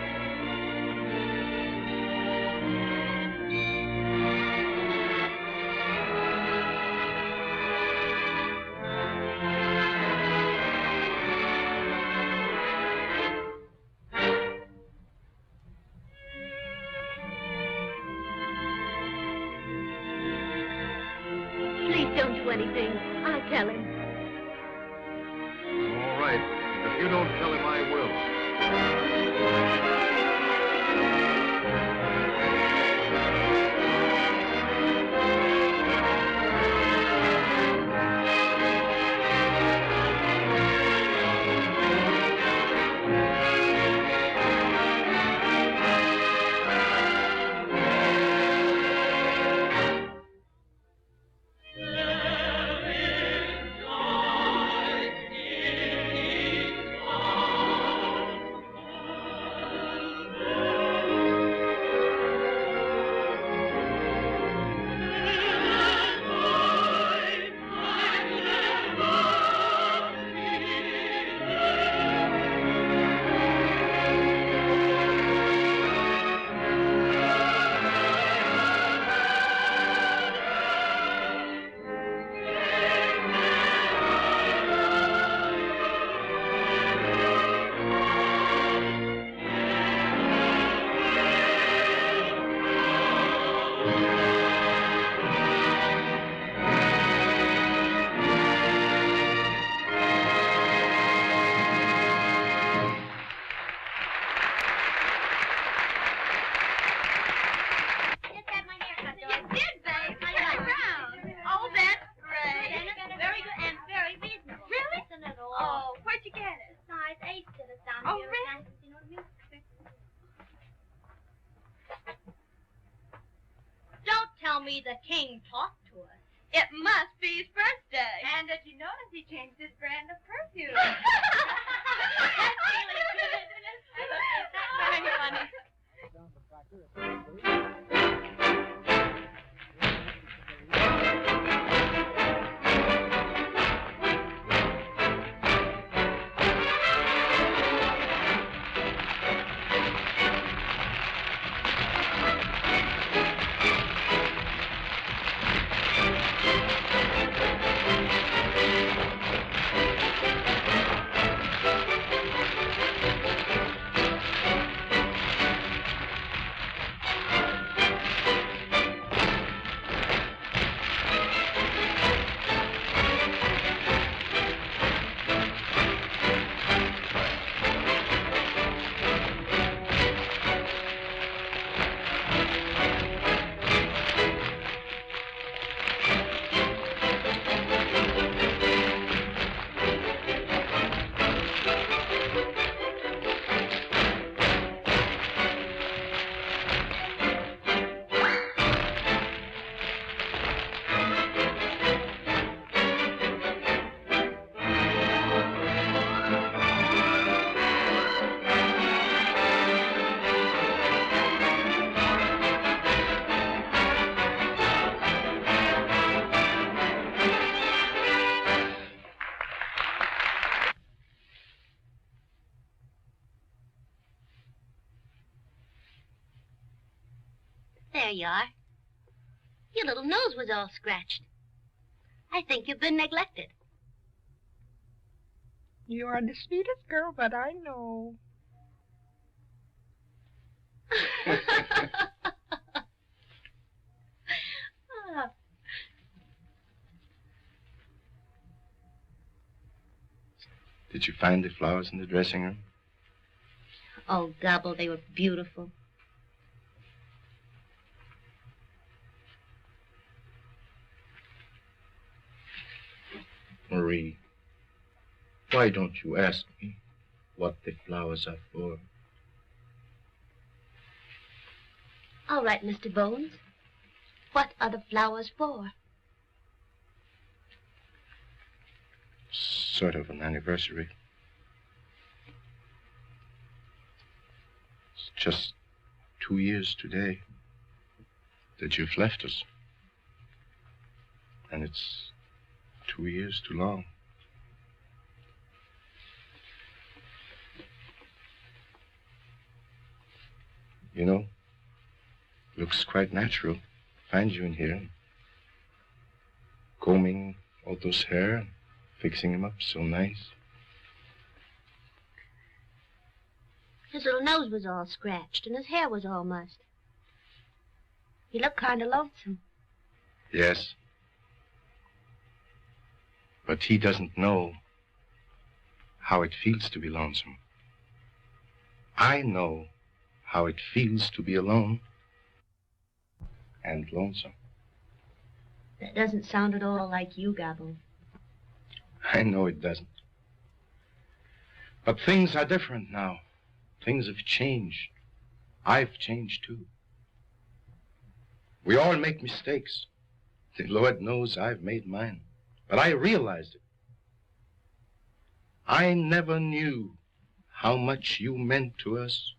Please don't do anything. I'll tell him. All right. If you don't tell him, I will. The king talked to us. It must be his birthday. And did you notice he changed his brand of perfume? That's really good, isn't it? That's very funny. There you are. Your little nose was all scratched. I think you've been neglected. You are the sweetest girl that I know. Did you find the flowers in the dressing room? Oh, Gabbo, they were beautiful. Marie, why don't you ask me what the flowers are for? All right, Mr. Bones. What are the flowers for? Sort of an anniversary. It's just 2 years today that you've left us. And it's 2 years too long. You know, looks quite natural. Find you in here, combing Otto's hair and fixing him up so nice. His little nose was all scratched and his hair was all mussed. He looked kind of lonesome. Yes. But he doesn't know how it feels to be lonesome. I know how it feels to be alone and lonesome. That doesn't sound at all like you, Gabbo. I know it doesn't. But things are different now. Things have changed. I've changed too. We all make mistakes. The Lord knows I've made mine. But I realized it. I never knew how much you meant to us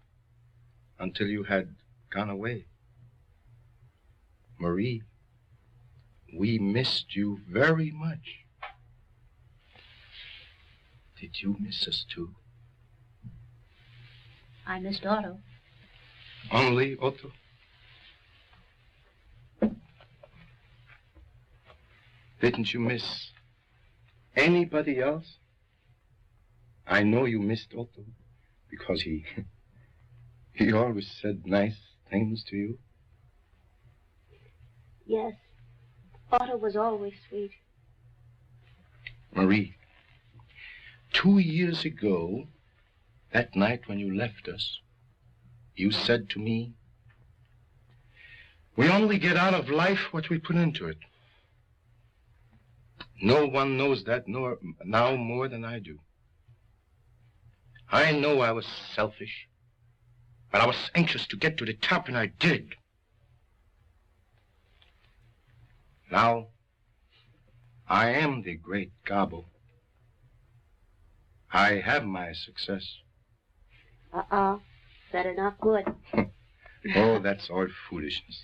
until you had gone away. Marie, we missed you very much. Did you miss us too? I missed Otto. Only Otto? Didn't you miss anybody else? I know you missed Otto because he always said nice things to you. Yes, Otto was always sweet. Marie, 2 years ago, that night when you left us, you said to me, we only get out of life what we put into it. No one knows that now more than I do. I know I was selfish, but I was anxious to get to the top, and I did. Now, I am the Great Gabbo. I have my success. Better not good. Oh, that's all foolishness.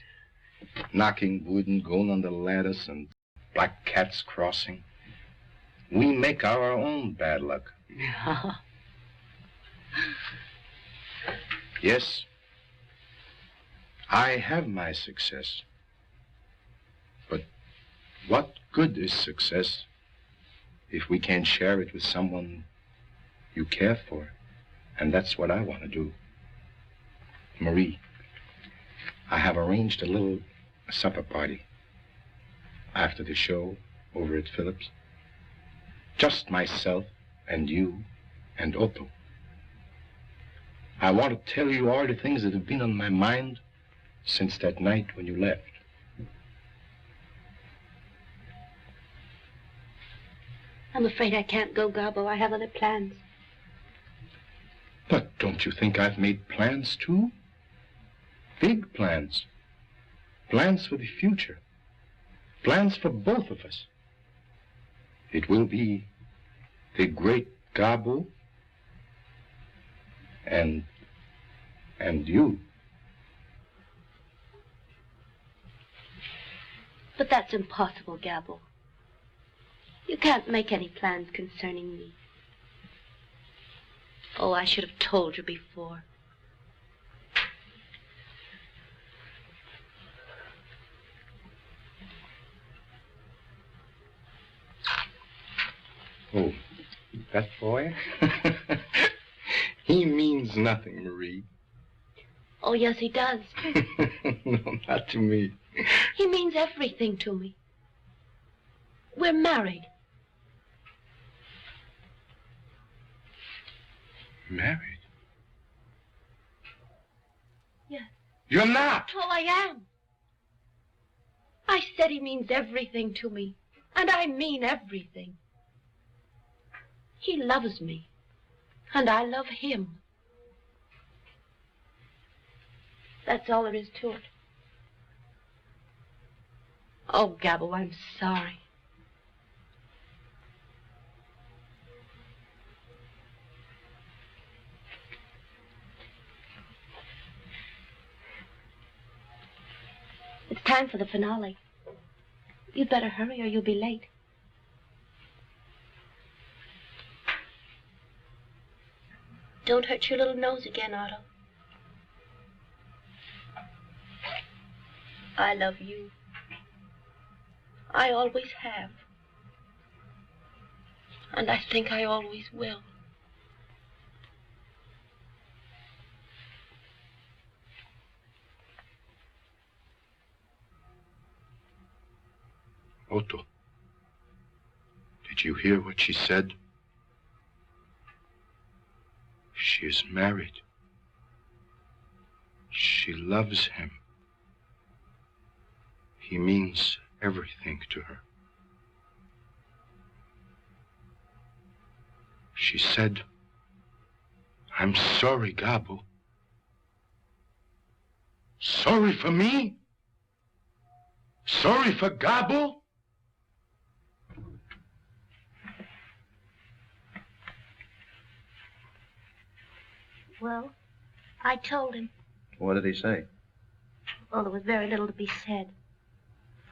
Knocking wood and going on the ladders and black cats crossing. We make our own bad luck. Yes, I have my success. But what good is success if we can't share it with someone you care for? And that's what I want to do. Marie, I have arranged a little supper party after the show over at Phillips. Just myself and you and Otto. I want to tell you all the things that have been on my mind since that night when you left. I'm afraid I can't go, Gabbo. I have other plans. But don't you think I've made plans too? Big plans. Plans for the future. Plans for both of us. It will be the Great Gabbo and you. But that's impossible, Gabbo. You can't make any plans concerning me. Oh, I should have told you before. Oh, that boy? He means nothing, Marie. Oh, yes, he does. No, not to me. He means everything to me. We're married. Married? Yes. You're not! Oh, I am. I said he means everything to me. And I mean everything. He loves me. And I love him. That's all there is to it. Oh, Gabbo, I'm sorry. It's time for the finale. You'd better hurry or you'll be late. Don't hurt your little nose again, Otto. I love you. I always have. And I think I always will. Otto, did you hear what she said? She is married. She loves him. He means everything to her. She said, I'm sorry, Gabbo. Sorry for me? Sorry for Gabbo? Well, I told him. What did he say? Well, there was very little to be said.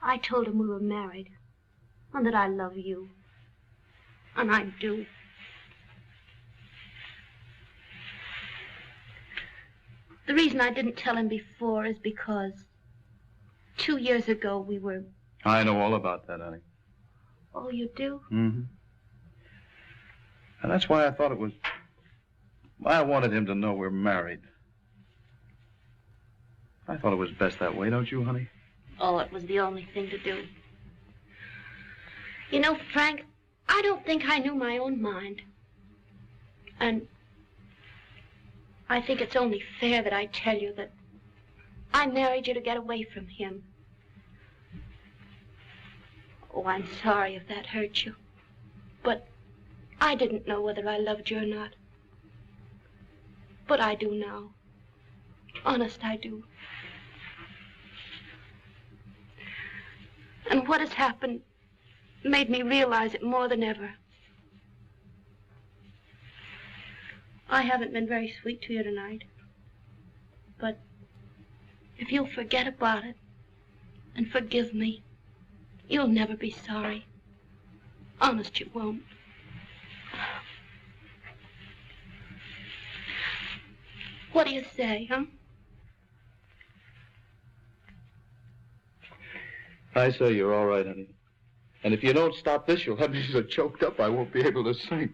I told him we were married, and that I love you. And I do. The reason I didn't tell him before is because 2 years ago we were... I know all about that, honey. Oh, you do? Mm-hmm. And that's why I thought it was... I wanted him to know we're married. I thought it was best that way, don't you, honey? Oh, it was the only thing to do. You know, Frank, I don't think I knew my own mind. And I think it's only fair that I tell you that I married you to get away from him. Oh, I'm sorry if that hurt you. But I didn't know whether I loved you or not. But I do now. Honest, I do. And what has happened made me realize it more than ever. I haven't been very sweet to you tonight. But if you'll forget about it and forgive me, you'll never be sorry. Honest, you won't. What do you say, huh? I say you're all right, honey. And if you don't stop this, you'll have me so choked up I won't be able to sing.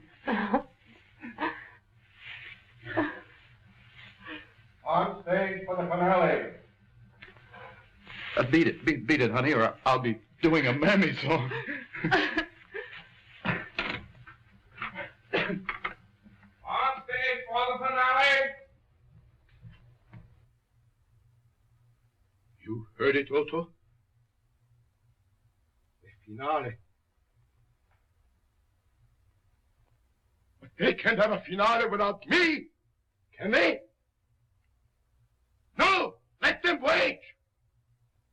On stage for the finale. Beat it, honey, or I'll be doing a mammy song. On stage for the finale. You heard it, Otto? The finale. But they can't have a finale without me, can they? No! Let them wait!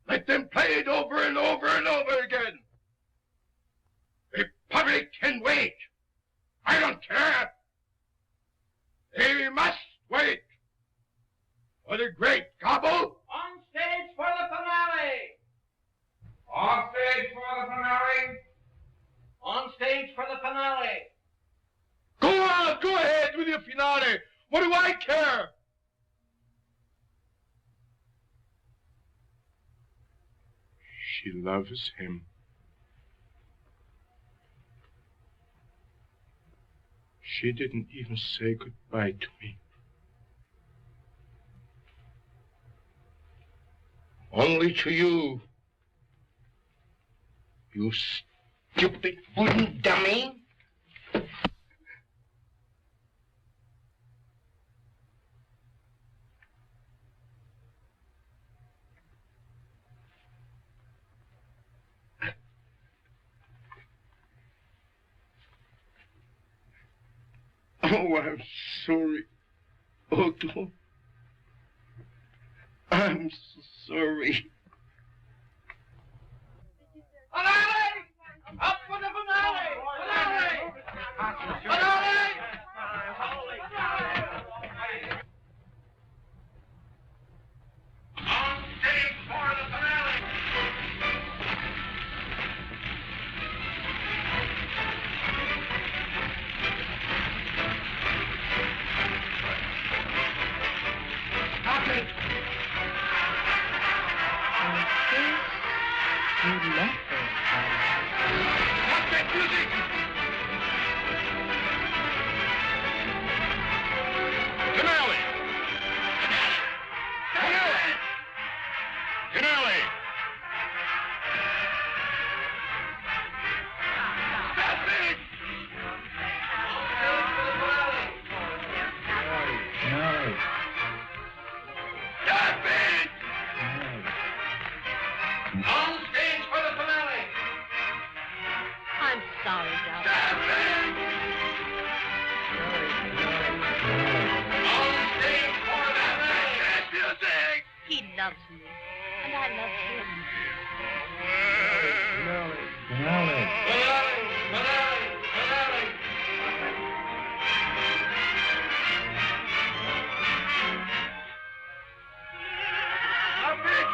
Let them play it over and over and over again. The public can wait. I don't care. They must wait. For the Great Gabbo. On stage for the finale. On stage for the finale. On stage for the finale. Go on, go ahead with your finale. What do I care? She loves him. She didn't even say goodbye to me. Only to you. You stupid wooden dummy. Oh, I'm sorry, Otto. I'm so sorry. Finale! Up for the finale! Finale! Finale! On stage for the finale! Stop it! What's that music? Finale! Finale! Finale! Stop it! No. Stop it! On stage for the finale! I'm sorry, darling. Stop it! On stage for the finale! Music! He loves me, and I love him. Finale. Finale! Finale! Finale! Stop it!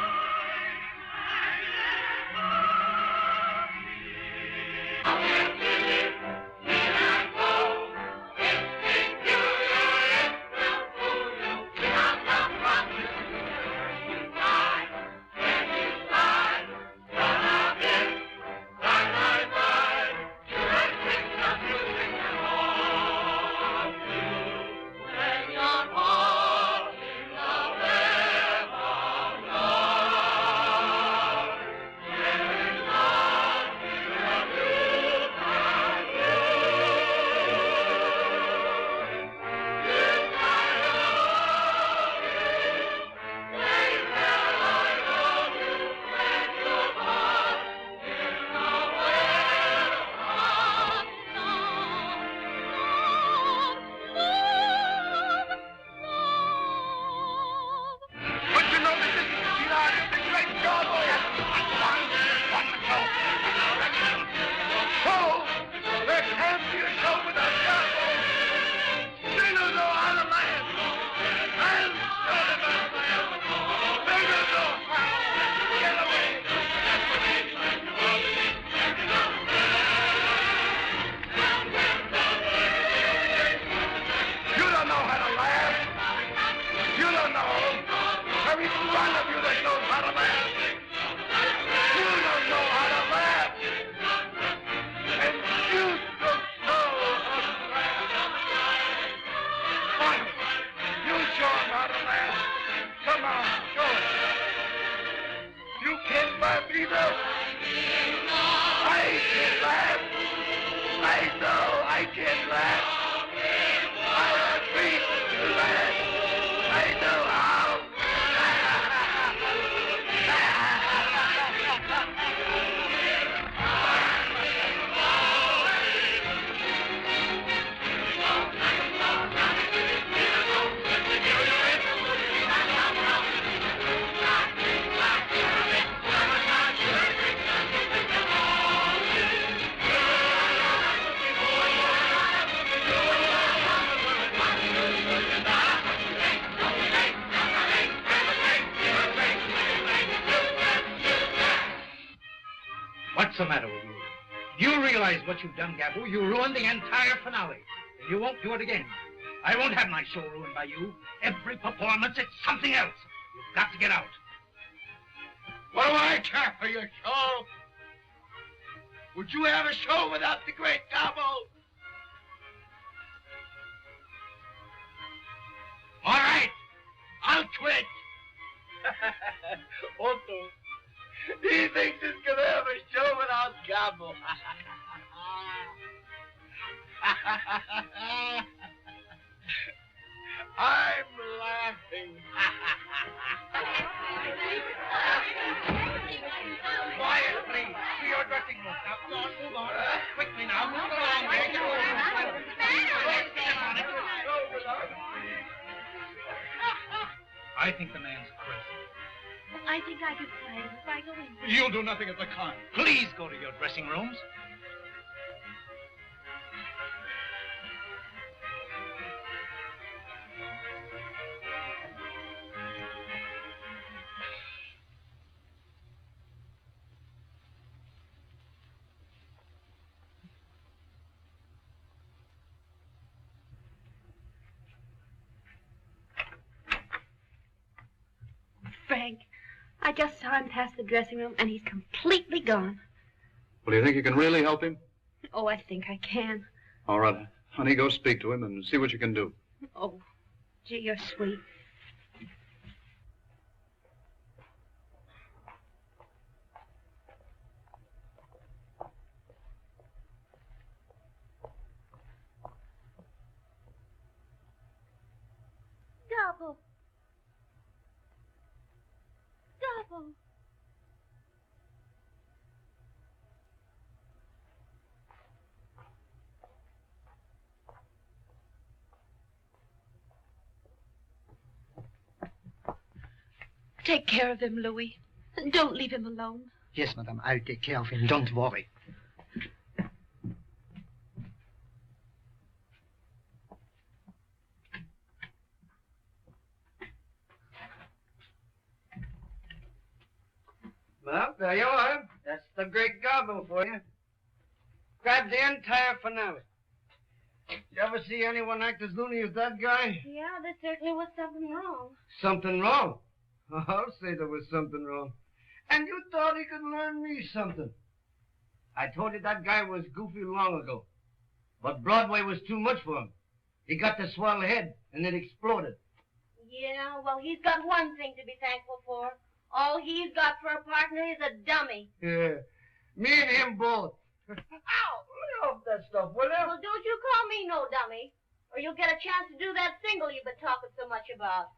But you know that this is the Great Gabbo. So, there can't be a show without Gabbo. Singers are out of land. And shoulders out of land. Singers are get away. You don't know how to laugh. You don't know. There is one of you that knows how to laugh. You don't know how to laugh. And you don't know how to laugh. Fine. You show them how to laugh. Come on, show it. You can't laugh either. I can't laugh. I know I can't laugh. I refuse to laugh. I know how. What's the matter with you? You realize what you've done, Gabbo. You ruined the entire finale. And you won't do it again. I won't have my show ruined by you. Every performance, it's something else. You've got to get out. What do I care for your show? Would you have a show without the Great Gabbo? Gabbo. I'm laughing. Quiet, please. To your dressing room. Now, go on, move on. Quickly now. Move along there. Get over. I think the man's crazy. I think I could play if I go in. You'll do nothing of the kind. Please go to your dressing rooms. Frank, I just saw him pass the dressing room, and he's completely gone. Well, do you think you can really help him? Oh, I think I can. All right. Honey, go speak to him and see what you can do. Oh, gee, you're sweet. Gabbo. Gabbo. Take care of him, Louis. And don't leave him alone. Yes, madame, I'll take care of him. Don't worry. Well, there you are. That's the Great Gabbo for you. Grab the entire finale. You ever see anyone act as loony as that guy? Yeah, there certainly was something wrong. Something wrong? I'll say there was something wrong. And you thought he could learn me something. I told you that guy was goofy long ago. But Broadway was too much for him. He got the swell head, and it exploded. Yeah, well, he's got one thing to be thankful for. All he's got for a partner is a dummy. Yeah, me and him both. Ow! Lay off that stuff, will you? Well, don't you call me no dummy, or you'll get a chance to do that single you've been talking so much about.